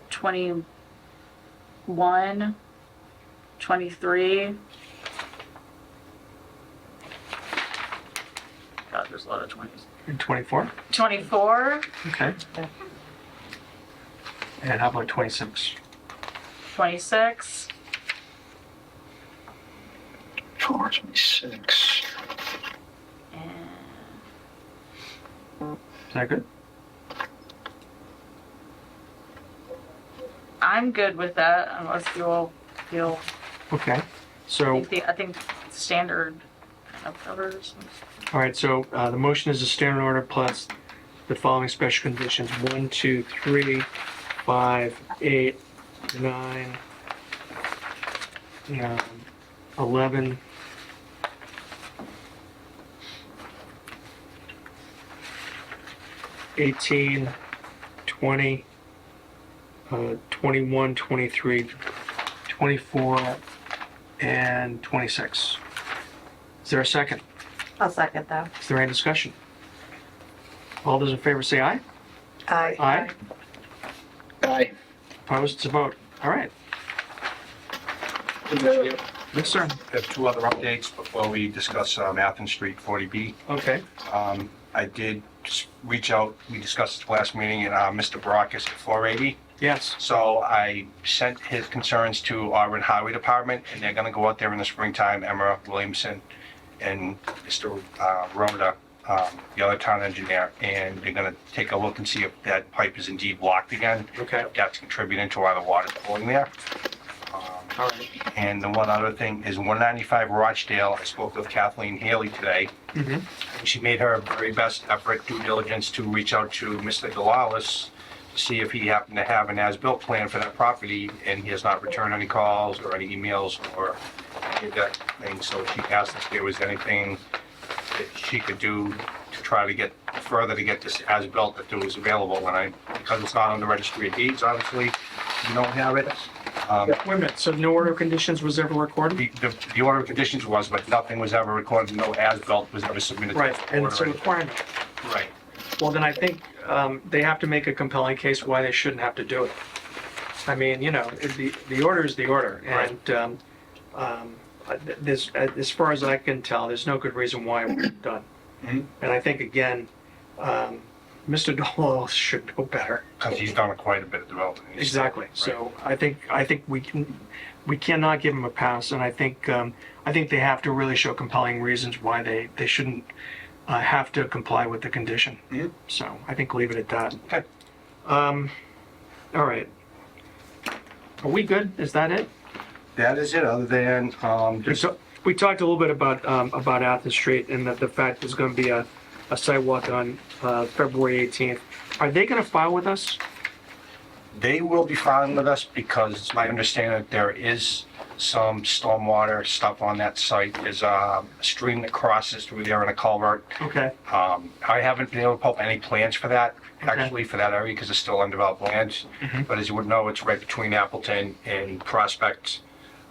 21, 23. God, there's a lot of 20s. and 24? 24, Okay. Okay. And how about 26? 26, 426. and Is that good? I'm good with that unless you all feel, Okay, so, I think standard kind of covers. all right, so the motion is a standard order plus the following special conditions: 1, 2, 3, 5, 8, 9, 11, 18, 20, 21, 23, 24, and 26. Is there a second? I'll second that. Is there any discussion? All those in favor say aye. Aye. Aye. Aye. Opposed, it's a vote. All right. Yes, sir. I have two other updates before we discuss Athens Street 40B. Okay. I did just reach out, we discussed this last meeting, and Mr. Baracus at 480. Yes. So I sent his concerns to Auburn Highway Department, and they're gonna go out there in the springtime, Emma Williamson and Mr. Rhoda, the other town engineer, and they're gonna take a look and see if that pipe is indeed blocked again. Okay. If that's contributing to why the water's pulling there. All right. And the one other thing is 195 Rochdale. I spoke with Kathleen Haley today. Mhm. She made her very best effort, due diligence, to reach out to Mr. Delalis to see if he happened to have an as-built plan for that property, and he has not returned any calls or any emails or any of that thing. So she asked if there was anything that she could do to try to get further to get this as-built if it was available. And because it's not on the registry of deeds, obviously, you don't have it. Wait a minute, so no order of conditions was ever recorded? The order of conditions was, but nothing was ever recorded, no as-built was ever submitted. to Right, the and board it's a or anything. requirement. Right. Well, then I think they have to make a compelling case why they shouldn't have to do it. I mean, you know, the order is the order, and as far as I can tell, there's no good reason why it wasn't done. Mhm. And I think, again, Mr. Dole should know better. Because he's done quite a bit of development. Exactly. So I think we cannot give them a pass, and I think they have to really show compelling reasons why they shouldn't have to comply with the condition. Mhm. So I think leave it at that. Okay. All right. Are we good? Is that it? That is it, other than, just, We talked a little bit about Athens Street and the fact there's going to be a sidewalk on February 18th. Are they going to file with us? they will be filing with us because it's my understanding that there is some stormwater stuff on that site. There's a stream that crosses through there in a culvert. Okay. I haven't been able to pull up any plans for that, Okay. actually, for that area, because it's still undeveloped land. Mhm. But as you would know, it's right between Appleton and Prospect.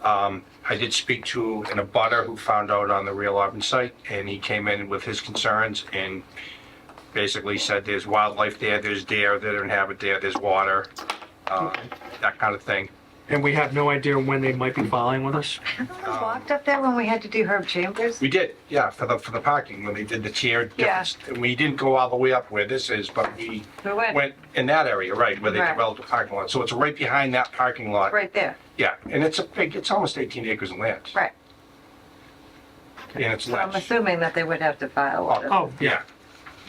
I did speak to an abutter who found out on the Real Auburn site, and he came in with his concerns and basically said there's wildlife there, there's deer that inhabit there, there's water, that kind of thing. And we have no idea when they might be filing with us? Haven't we walked up there when we had to do Herb Chambers? We did, yeah, for the parking, when they did the tier Yeah. difference. And we didn't go all the way up where this is, but we We went went in that area, right, where they Right. developed the parking lot. So it's right behind that parking lot. right there. Yeah, and it's it's almost 18 acres of land. Right. And it's So I'm ledge. assuming that they would have to file with us. Oh, Yeah,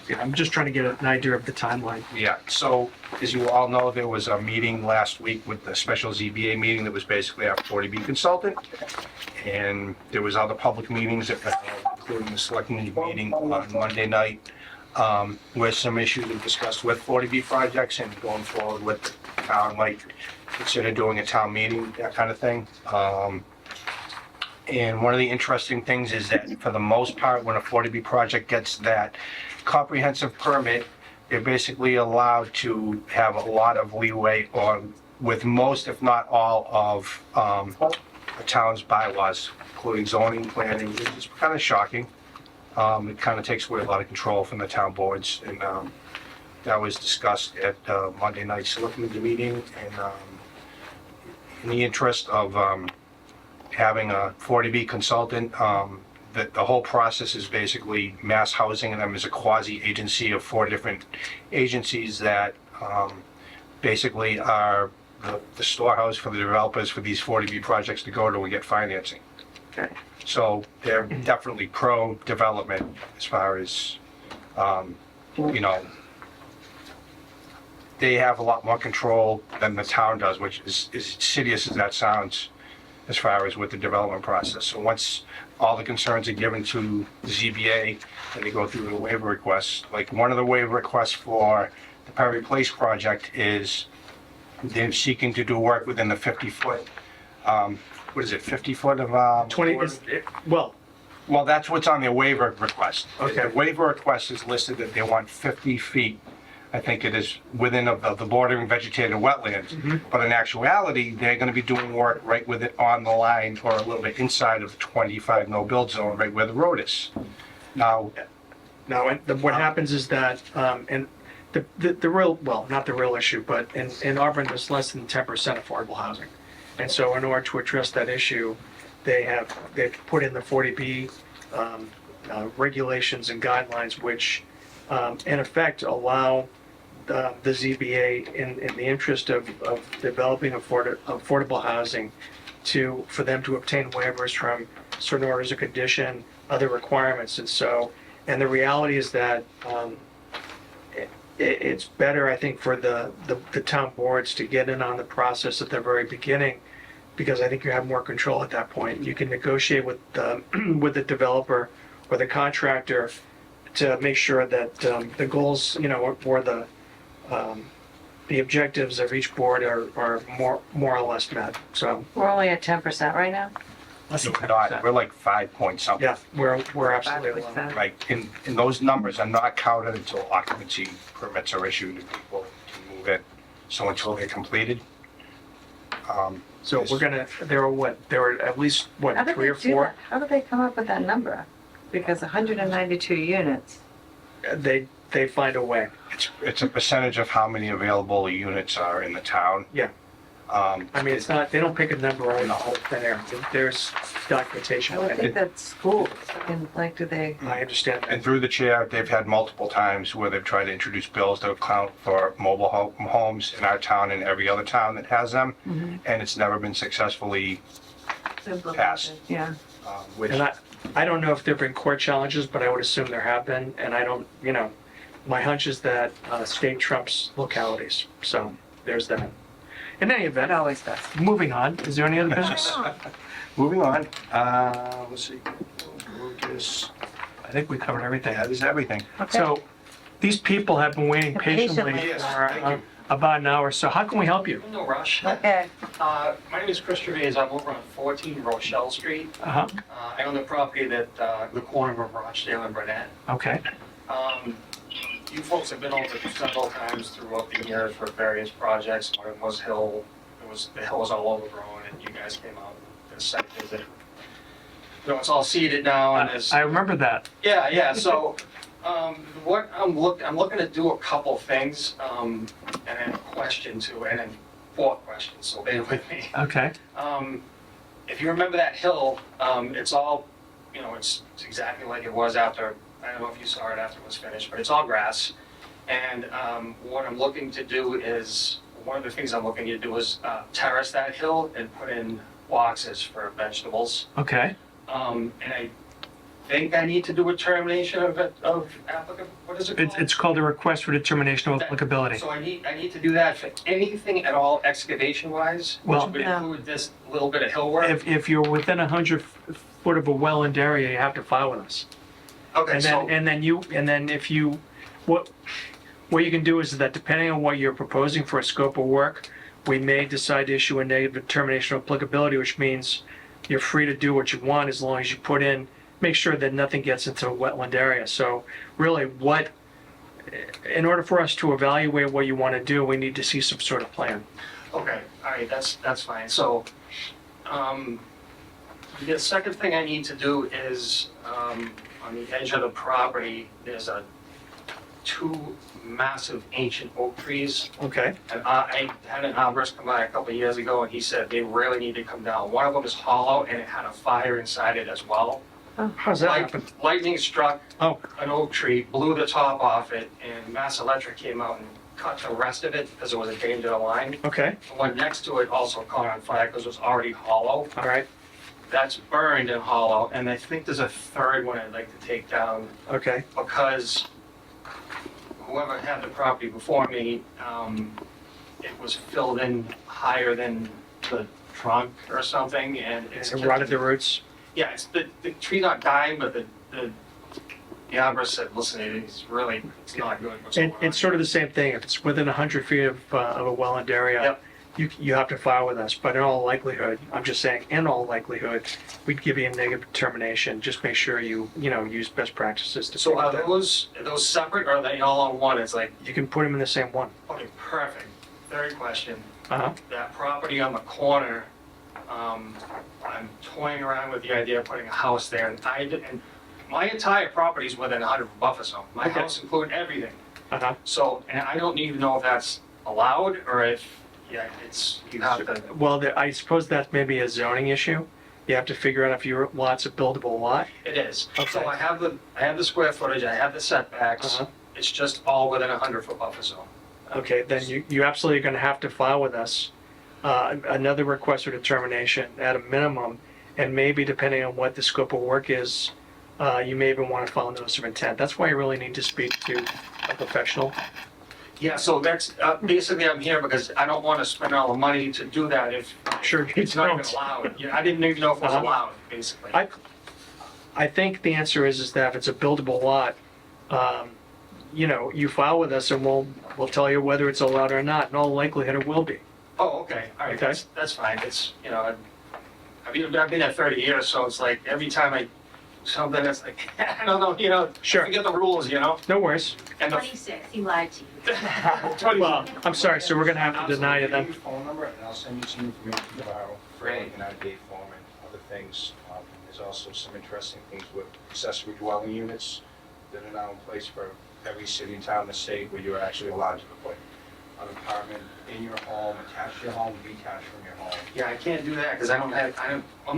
yeah, I'm just trying to get an idea of the timeline. yeah. So as you all know, there was a meeting last week with the special ZBA meeting that was basically our 40B consultant. And there was other public meetings that were held, including the selectmen's meeting on Monday night. with some issues we've discussed with 40B projects and going forward with the town, like consider doing a town meeting, that kind of thing. And one of the interesting things is that for the most part, when a 40B project gets that comprehensive permit, they're basically allowed to have a lot of leeway on, with most, if not all, of the town's bylaws, including zoning, planning, which is kind of shocking. It kind of takes away a lot of control from the town boards, and that was discussed at Monday night selectmen's meeting, and in the interest of having a 40B consultant, the whole process is basically Mass Housing, and them as a quasi-agency of 4 different agencies that basically are the storehouse for the developers for these 40B projects to go to and get financing. Okay. So they're definitely pro-development as far as, they have a lot more control than the town does, which is as insidious as that sounds as far as with the development process. So once all the concerns are given to the ZBA and they go through the waiver requests, like one of the waiver requests for the Perry Place project is they're seeking to do work within the 50-foot, what is it, 50 foot of? 20, well, Well, that's what's on their waiver request. Okay. The waiver request is listed that they want 50 feet, I think it is, within of the bordering vegetated wetlands. But in actuality, they're gonna be doing work right with it on the line or a little bit inside of the 25 no-build zone, right where the road is. Now, what happens is that, and the real, well, not the real issue, but in Auburn, there's less than 10% affordable housing. And so in order to address that issue, they've put in the 40B regulations and guidelines, which in effect allow the ZBA in the interest of developing affordable housing for them to obtain waivers from certain orders of condition, other requirements. And the reality is that it's better, I think, for the town boards to get in on the process at the very beginning, because I think you have more control at that point. You can negotiate with the developer or the contractor to make sure that the goals, or the objectives of each board are more or less met. So, We're only at 10% right now? less than we're not, 10%. we're like 5 point something. Yeah, we're absolutely alone. 5%. Like, in those numbers are not counted until occupancy permits are issued and people can move in. So until they're completed. So there are at least, How did 3 or they do 4? that? How did they come up with that number? Because 192 units. They find a way. It's a percentage of how many available units are in the town. Yeah. I mean, it's not, they don't pick a number out of the whole thin air. There's documentation. I would think that schools, do they? I understand And that. through the chair, they've had multiple times where they've tried to introduce bills to account for mobile homes in our town and every other town that has them. And it's never been successfully, Pass. Yeah. which, And I don't know if there've been court challenges, but I would assume there have been. And I don't, my hunch is that state trumps localities. So there's that. In any It event, always does. moving on, is there any other business? moving on, let's see. Lucas, I think we covered everything. that is everything. Okay. So these people have been waiting patiently Patiently. Yes, for thank you. about an hour. So how can we help you? No rush. Okay. My name is Chris Gervais. I'm over on 14 Rochelle Street. Uh-huh. I own the property that, the corner of Rochdale and Burnett. Okay. You folks have been over several times throughout the years for various projects. One was Hill, the hill was all overgrown and you guys came out to the site visit. It's all seeded now and it's. I remember that. Yeah, so, what I'm looking to do a couple things, and then a question too, and then 4 questions, so bear with me. Okay. If you remember that hill, it's all, it's exactly like it was after, I don't know if you saw it after it was finished, but it's all grass. And, what I'm looking to do is, one of the things I'm looking to do is, terrace that hill and put in boxes for vegetables. Okay. And I think I need to do a termination of applicant, what is it called? It's called a request for determination of applicability. So I need to do that for anything at all excavation wise, which Well- would No. include this little bit of hill work? If you're within 100 foot of a well-end area, you have to file with us. Okay, And so, then if you what you can do is that depending on what you're proposing for a scope of work, we may decide to issue a negative determination of applicability, which means you're free to do what you want as long as you put in, make sure that nothing gets into a wetland area. So really in order for us to evaluate what you want to do, we need to see some sort of plan. Okay, all right, that's fine. So, the second thing I need to do is, on the edge of the property, there's two massive ancient oak trees. Okay. And I had an arborist come by a couple of years ago, and he said they really need to come down. One of them is hollow, and it had a fire inside it as well. How's that happen? Lightning struck Oh, an oak tree, blew the top off it, and Mass Electric came out and cut the rest of it because it was a danger line. okay, The one next to it also caught on fire because it was already hollow. all right, That's burned and hollow, and I think there's a third one I'd like to take down okay, because whoever had the property before me, it was filled in higher than the trunk or something, and it's. it rotted the roots. Yeah, it's the tree not dying, but the arborist said, listen, it's not good. what's And going on it's sort of the same thing, if it's within 100 feet of a wetland area, Yep. you have to file with us, but in all likelihood, I'm just saying, in all likelihood, we'd give you a negative determination, just make sure you use best practices to. So figure are that. those separate, or are they all on one? It's like, You can put them in the same one. okay, perfect. Third question. Uh-huh, That property on the corner, I'm toying around with the idea of putting a house there, and my entire property's within 100 buffer zone. My Okay. house including everything. uh-huh. So, and I don't even know if that's allowed, or if, you have to, Well, I suppose that's maybe a zoning issue. You have to figure out if your lot's a buildable lot. it is. Okay. So I have the square footage, I have the setbacks, Uh-huh. it's just all within a 100-foot buffer zone. Okay, then you absolutely are gonna have to file with us, another request for determination at a minimum, and maybe depending on what the scope of work is, you may even wanna file a notice of intent. That's why you really need to speak to a professional. Yeah, so that's, basically I'm here because I don't want to spend all the money to do that if Sure, you it's not even don't. allowed. Yeah, I didn't even know if it was Uh-huh. allowed, basically. I think the answer is that if it's a buildable lot, you file with us and we'll tell you whether it's allowed or not. In all likelihood, it will be. Oh, okay, all right, Okay. that's fine. It's, I've been there 30 years, so it's like every time something that's like, I don't know, Sure. forget the rules, No worries. And the 26, he lied to you. Well, I'm sorry, so we're gonna have to deny you I'll give then. you phone number, and I'll send you some information tomorrow for like an update form and other things. There's also some interesting things with accessory dwelling units that are now in place for every city and town in the state where you're actually allowed to put an apartment in your home, attached to your home, detached from your home. Yeah, I can't do that because I'm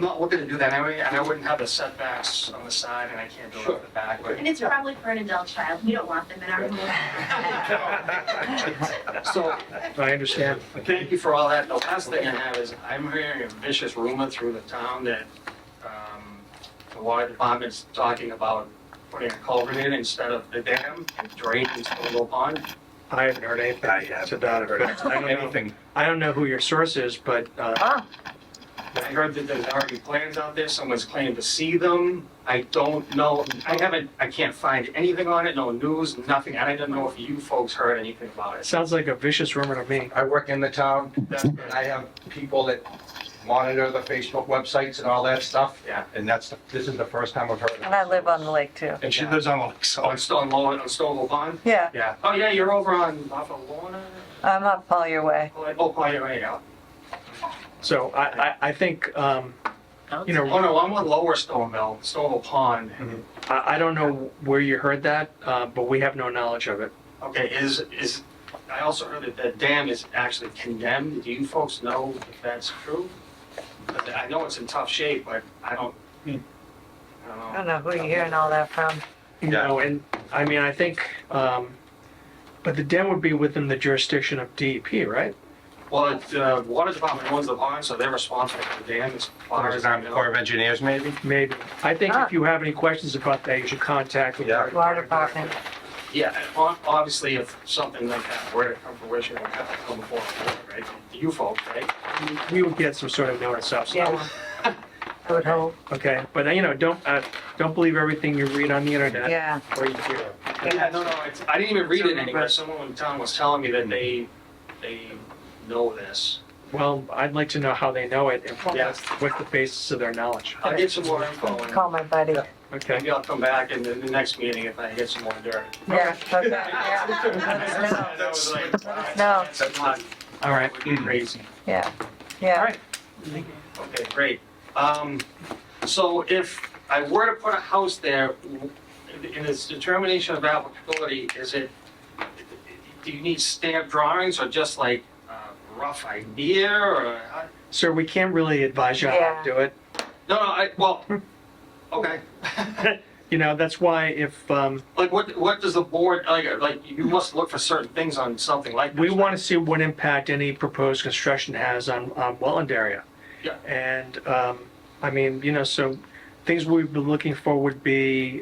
not looking to do that anyway, and I wouldn't have the setbacks on the side, and I can't do it Sure. off the back, but. And it's probably for an adult child. We don't want them in our home. So, I understand. thank you for all that. The last thing I have is, I'm hearing a vicious rumor through the town that, the water department's talking about putting a culvert in instead of the dam, and drain into the little pond. I haven't heard anything to that effect. I don't know. Anything. I don't know who your source is, but, I heard that there's already plans out there, someone's claiming to see them. I don't know, I can't find anything on it, no news, nothing. I don't know if you folks heard anything about it it. sounds like a vicious rumor to me. I work in the town, and I have people that monitor the Facebook websites and all that stuff. Yeah. And this is the first time I've heard of it. And I live on the lake too. And she lives on the lake, so On Stonewall Pond? Yeah, Yeah. Oh, yeah, you're over off of Lorna? I'm up Collier Way. Oh, yeah. So I think, Oh, no, I'm on Lower Stonewall Pond. I don't know where you heard that, but we have no knowledge of it. Okay, I also heard that the dam is actually condemned. Do you folks know if that's true? I know it's in tough shape, but I don't know. I don't know who you're hearing all that from. No, and, I mean, I think, but the dam would be within the jurisdiction of DEP, right? Well, the water department owns the pond, so they're responsible for the dam as far as I know. Corps of Engineers, maybe? Maybe. I think if you have any questions about that, you should contact the Yeah. Water department. Yeah, obviously, if something like that were to come to fruition, it would have to come before the board, right? You folks, right? We would get some sort of notice out. Yeah. would hope. Okay, but don't believe everything you read on the internet Yeah. or you hear. Yeah, no, I didn't even read it anywhere. Someone in town was telling me that they know this. Well, I'd like to know how they know it and Yeah. what's the basis of their knowledge. I'll get some more info and Call my buddy. Okay. maybe I'll come back in the next meeting if I get some more dirt. Yeah, okay, yeah. Let us know. Let us know. That's not, All right. that would be crazy. Yeah, All yeah. right. Okay, great. So if I were to put a house there, in its determination of applicability, do you need stamped drawings or just like a rough idea or? Sir, we can't really advise you how Yeah. to do it. No, okay. That's why if Like what does the board, like you must look for certain things on something like this. we want to see what impact any proposed construction has on wetland area. Yeah. And so things we'd be looking for would be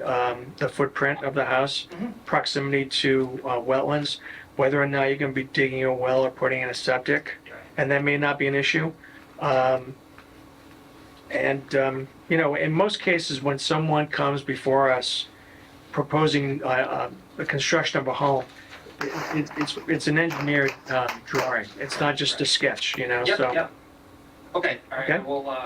the footprint of the house, Mhm. proximity to wetlands, whether or not you're going to be digging a well or putting in a septic, and that may not be an issue. In most cases, when someone comes before us proposing the construction of a home, it's an engineered drawing. It's not just a sketch, Yep, so. yep. Okay, all right, Okay. we'll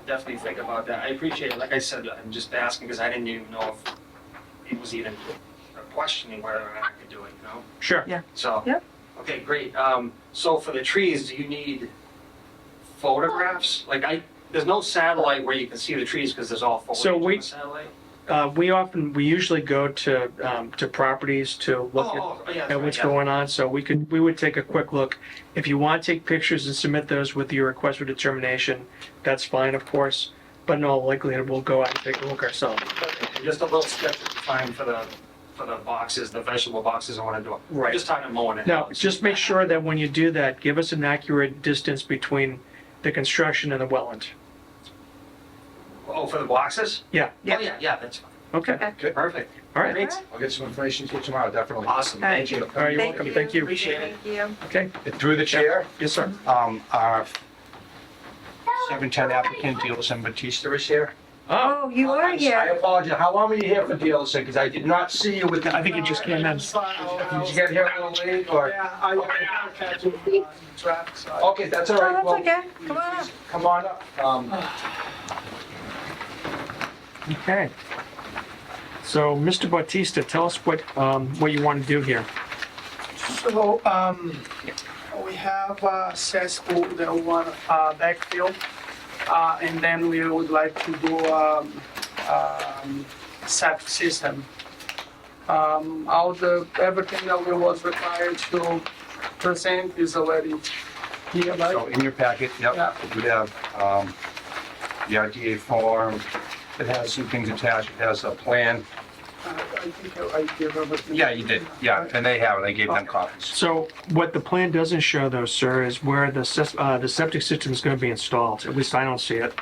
definitely think about that. I appreciate it. Like I said, I'm just asking because I didn't even know if it was even questioning whether or not I could do it, Sure. Yeah. So. Yep. Okay, great. So for the trees, do you need photographs? There's no satellite where you can see the trees because there's all foliage So on we- the satellite? We usually go to properties to look Yeah, at what's going on, so we would take a quick look. If you want to take pictures and submit those with your request for determination, that's fine, of course, but in all likelihood, we'll go out and take a look ourselves. Just a little sketch would be fine for the boxes, the vegetable boxes I want to do. Right. Just time to mowing it. Now, just make sure that when you do that, give us an accurate distance between the construction and the wetland. Oh, for the boxes? Yeah. Oh, yeah, that's fine. Okay, Okay, perfect. all right. Great. I'll get some information to you tomorrow, definitely. Awesome, thank you. All right, you're welcome, thank you. Appreciate it. Thank you. Okay, Through the chair, yes, sir. our 710 applicant, Dealson Batista is here. Oh, you are I here. apologize, how long were you here for Dealson? Because I did not see you with the, I think you just came in. did you get here a little late or? Yeah, I catch you on traffic side. Okay, that's all Oh, right. that's Well, okay. Come on up. come on up. Okay. So, Mr. Bautista, tell us what you want to do here. So, we have a cesspool that we want backfill, and then we would like to do septic system. Everything that we was required to present is already here, So right? in your packet, yep, Yeah. we have the RDA form. It has some things attached. It has a plan. I think I gave everything. Yeah, you did. Yeah, and they have it. I gave them copies. So, what the plan doesn't show, though, sir, is where the septic system is going to be installed. At least I don't see it.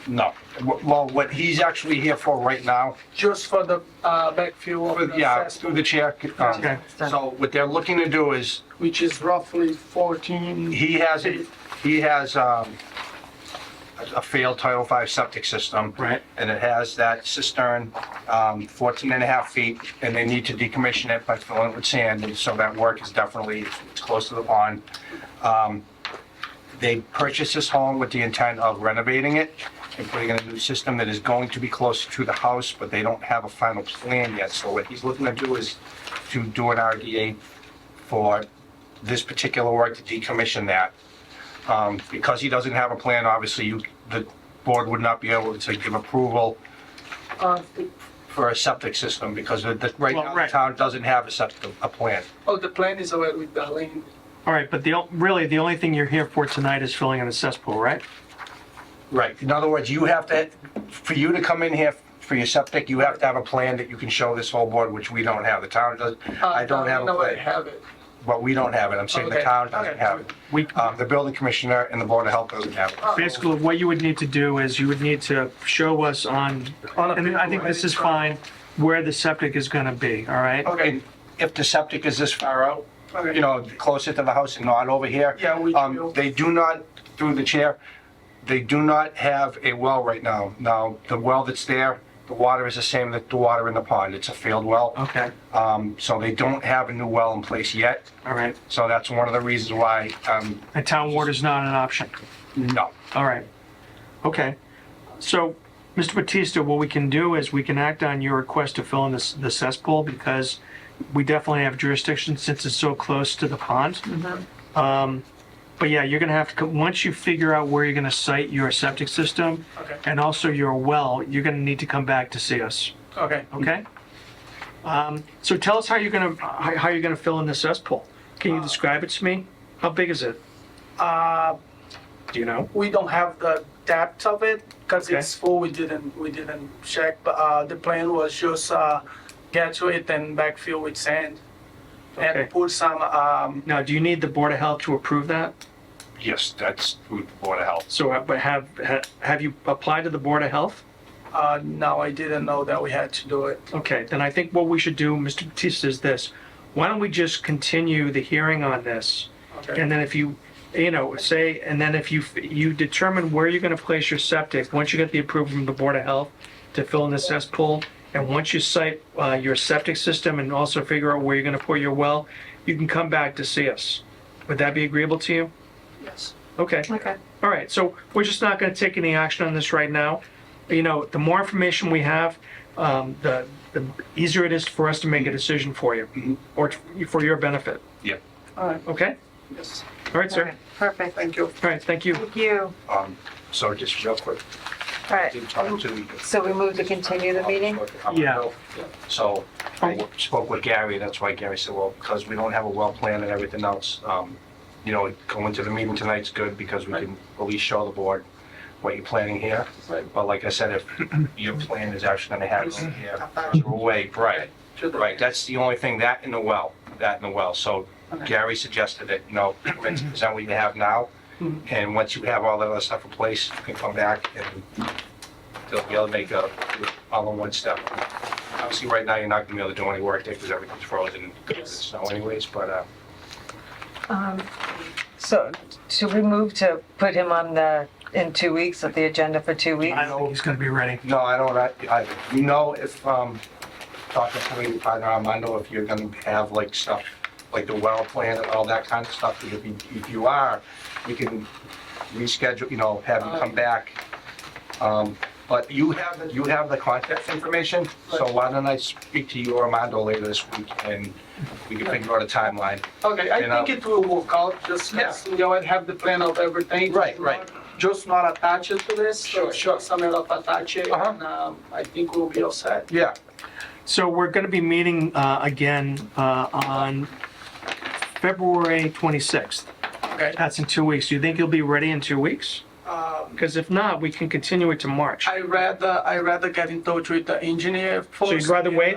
No. Well, what he's actually here for right now, Just for the backfill of the yeah, cesspool, through the chair. Okay. So what they're looking to do is, which is roughly 14. he has a failed Title V septic system. Right. And it has that cistern, 14 and a half feet, and they need to decommission it by filling it with sand, and so that work is definitely, it's close to the pond. They purchased this home with the intent of renovating it and putting in a new system that is going to be closer to the house, but they don't have a final plan yet. So what he's looking to do is to do an RDA for this particular work to decommission that. Because he doesn't have a plan, obviously, the board would not be able to give approval for a septic system because right Well, now the right. town doesn't have a plan. Oh, the plan is already with Darlene. All right, but the only thing you're here for tonight is filling in the cesspool, right? Right. In other words, you have to, for you to come in here for your septic, you have to have a plan that you can show this whole board, which we don't have. The town does, I don't have a No, I plan, have it. but we don't have it. I'm saying the Okay, town doesn't okay. have it. We, The building commissioner and the board of health doesn't have it. basically, what you would need to do is you would need to show us and I think this is fine, where the septic is going to be, all right? Okay, if the septic is this far out, Okay. closer to the house and not over here. Yeah, we do. They do not, through the chair, They do not have a well right now. Now, the well that's there, the water is the same that the water in the pond. It's a failed well. Okay, So they don't have a new well in place yet. all right. So that's one of the reasons why, And town water's not an option. no. All right. Okay. So, Mr. Batista, what we can do is we can act on your request to fill in the cesspool because we definitely have jurisdiction since it's so close to the pond. But yeah, you're gonna have to, once you figure out where you're gonna site your septic system Okay. and also your well, you're gonna need to come back to see us, Okay. okay? So tell us how you're gonna fill in the cesspool. Can you describe it to me? How big is it? Do you know? We don't have the depth of it because Okay. it's full. We didn't check, but the plan was just get to it and backfill with sand Okay. and put some. Now, do you need the Board of Health to approve that? Yes, that's through the Board of Health. So, but have you applied to the Board of Health? No, I didn't know that we had to do it. Okay, then I think what we should do, Mr. Batista, is this. Why don't we just continue the hearing on this? Okay. And then if you say, and then if you determine where you're gonna place your septic, once you get the approval from the Board of Health to fill in the cesspool, and once you site your septic system and also figure out where you're gonna pour your well, you can come back to see us. Would that be agreeable to you? Yes. Okay. Okay. All right, so we're just not gonna take any action on this right now. The more information we have, the easier it is for us to make a decision for you, or for your benefit, All right. okay? Yes. All right, sir. Okay, perfect. Thank you. All right, thank you. Thank you. So just real quick. All right, did talk to- so we move to continue the meeting? Yeah. So I spoke with Gary, that's why Gary said, well, because we don't have a well plan and everything else, going to the meeting tonight's good because we can at least show the board what you're planning here. Right. But like I said, if your plan is actually gonna have it here, further away, right, right, that's the only thing, that in the well. So Okay. Gary suggested that, present what you have now, and once you have all that other stuff in place, you can come back and they'll be able to make a all-in-one step. Obviously, right now, you're not gonna be able to do any work there because everything's frozen because of the snow anyways, but, So should we move to put him on in 2 weeks, at the agenda for 2 weeks? I don't think he's gonna be ready. no, I don't, if, talking to your partner Armando, if you're gonna have like stuff, like the well plan and all that kind of stuff, because if you are, we can reschedule, have you come back. But you have the contact information, so why don't I speak to you, Armando, later this week, and we can figure out a timeline. Okay, I You know? think it will work out. Just I have the plan of everything. Right. Just not attach it to this. Sure. Some else attach it, Uh-huh. and I think we'll be all set. Yeah, So we're gonna be meeting again on February 26th. Okay. That's in 2 weeks. Do you think you'll be ready in 2 weeks? Because if not, we can continue it to March. I rather get in touch with the engineer first. you'd rather wait?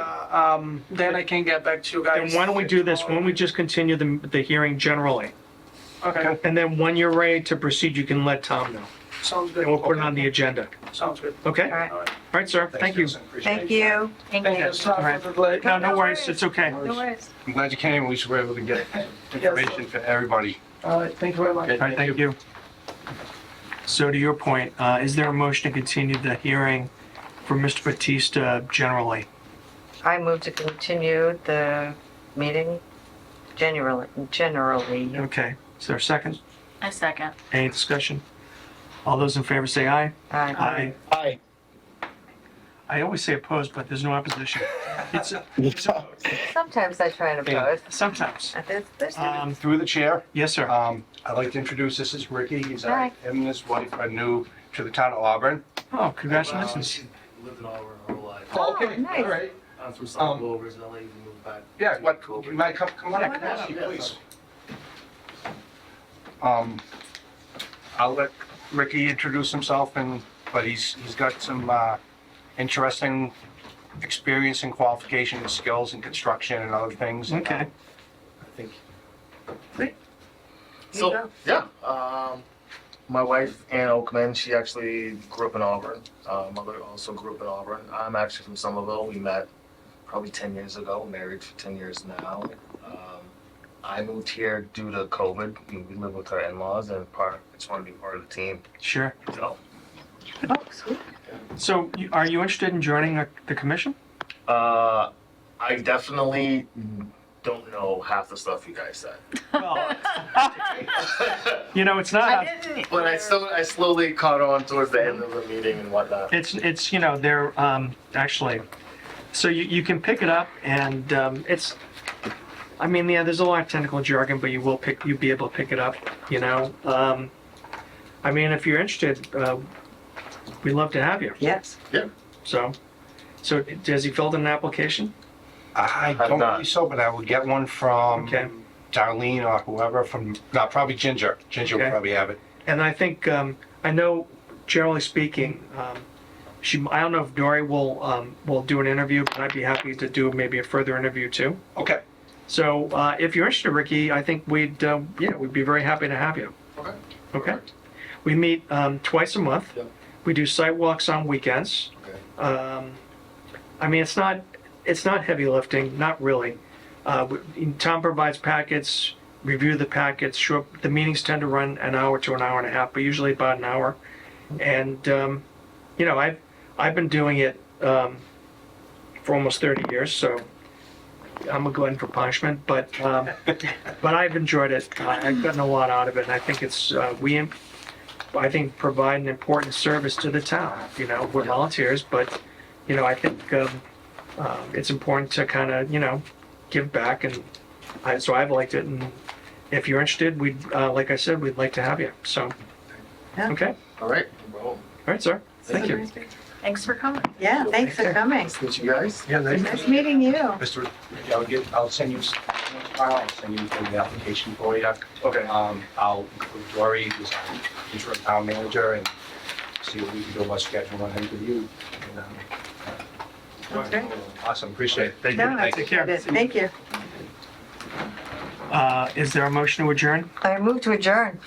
Then I can get back to you guys. Then why don't we do this? Why don't we just continue the hearing generally? Okay, And then when you're ready to proceed, you can let Tom know. sounds good. And we'll put it on the agenda. Sounds good. Okay? All right. All right. All right, sir. Thank you. Susan, appreciate it. Thank you. Thank you. Sorry All right. for the delay. No, no No worries. worries. It's okay. No worries. I'm glad you came, at least we're able to get information for everybody. All right, thank you very much. All right, thank you. So to your point, is there a motion to continue the hearing for Mr. Batista generally? I move to continue the meeting generally. Okay. Is there a second? I second. Any discussion? All those in favor say aye. Aye. Aye. I always say opposed, but there's no opposition. It's Sometimes I try and oppose. sometimes. There's Through the chair, Yes, sir. I'd like to introduce, this is Ricky, he's, Hi. him and his wife are new to the town of Auburn. Oh, congratulations. Lived in Auburn my whole life. Oh, nice. All right. I'm from South originally, moved back. Yeah, what, Cool. you might come on up, Yeah, please. I'll let Ricky introduce himself but he's got some, interesting experience and qualification and skills in construction and other things. Okay. I think, So, yeah, my wife, Ann Oakman, she actually grew up in Auburn. Mother also grew up in Auburn. I'm actually from Somerville. We met probably 10 years ago, married for 10 years now. I moved here due to COVID. We live with our in-laws and just want to be part of the team. Sure. So, Oh, sweet. So are you interested in joining the commission? I definitely don't know half the stuff you guys said. Well, you know, it's not. But I slowly caught on towards the end of the meeting and whatnot. It's you know, they're actually, so you can pick it up and it's, I mean, yeah, there's a lot of technical jargon, but you'll be able to pick it up, you know. I mean, if you're interested, we'd love to have you. Yes. So has he filled in an application? I don't not. believe so, but I would get one from Okay. Darlene or whoever no, probably Ginger. Ginger Okay. will probably have it. And I think, I know, generally speaking, I don't know if Dory will do an interview, but I'd be happy to do maybe a further interview too. Okay. So if you're interested, Ricky, I think we'd be very happy to have you. Okay. Okay. We meet twice a month. Yep. We do site walks on weekends. Okay. I mean, it's not heavy lifting, not really. Tom provides packets, review the packets. Sure, the meetings tend to run an hour to an hour and a half, but usually about an hour. And you know, I've been doing it for almost 30 years, so I'm a glutton for punishment. But I've enjoyed it. I've gotten a lot out of it, and I think it's I think provide an important service to the town. You know, we're volunteers, but you know, I think it's important to kind of, you know, give back, and so I've liked it. And if you're interested, like I said, we'd like to have you. So, Yeah. okay, All right. Well, all right, sir. Thank you. Thanks for coming. Yeah, thanks for coming. nice to meet you guys. Yeah, Nice meeting you. Mr. I'll send you, I'll send you the application for you. Okay. I'll include Dory, who's our interim town manager, and see what we can do about scheduling an interview. That's great. Awesome, appreciate it. Thank No, you. I Take care. appreciate it. Thank you. Is there a motion to adjourn? I move to adjourn.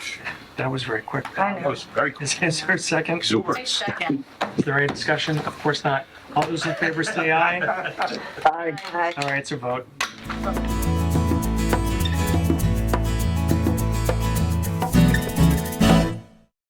That was very quick. I That know. was very cool. Is there a second? Super. Wait a second. Is there any discussion? Of course not. All those in favor say aye. Aye. Aye. All right, it's a vote.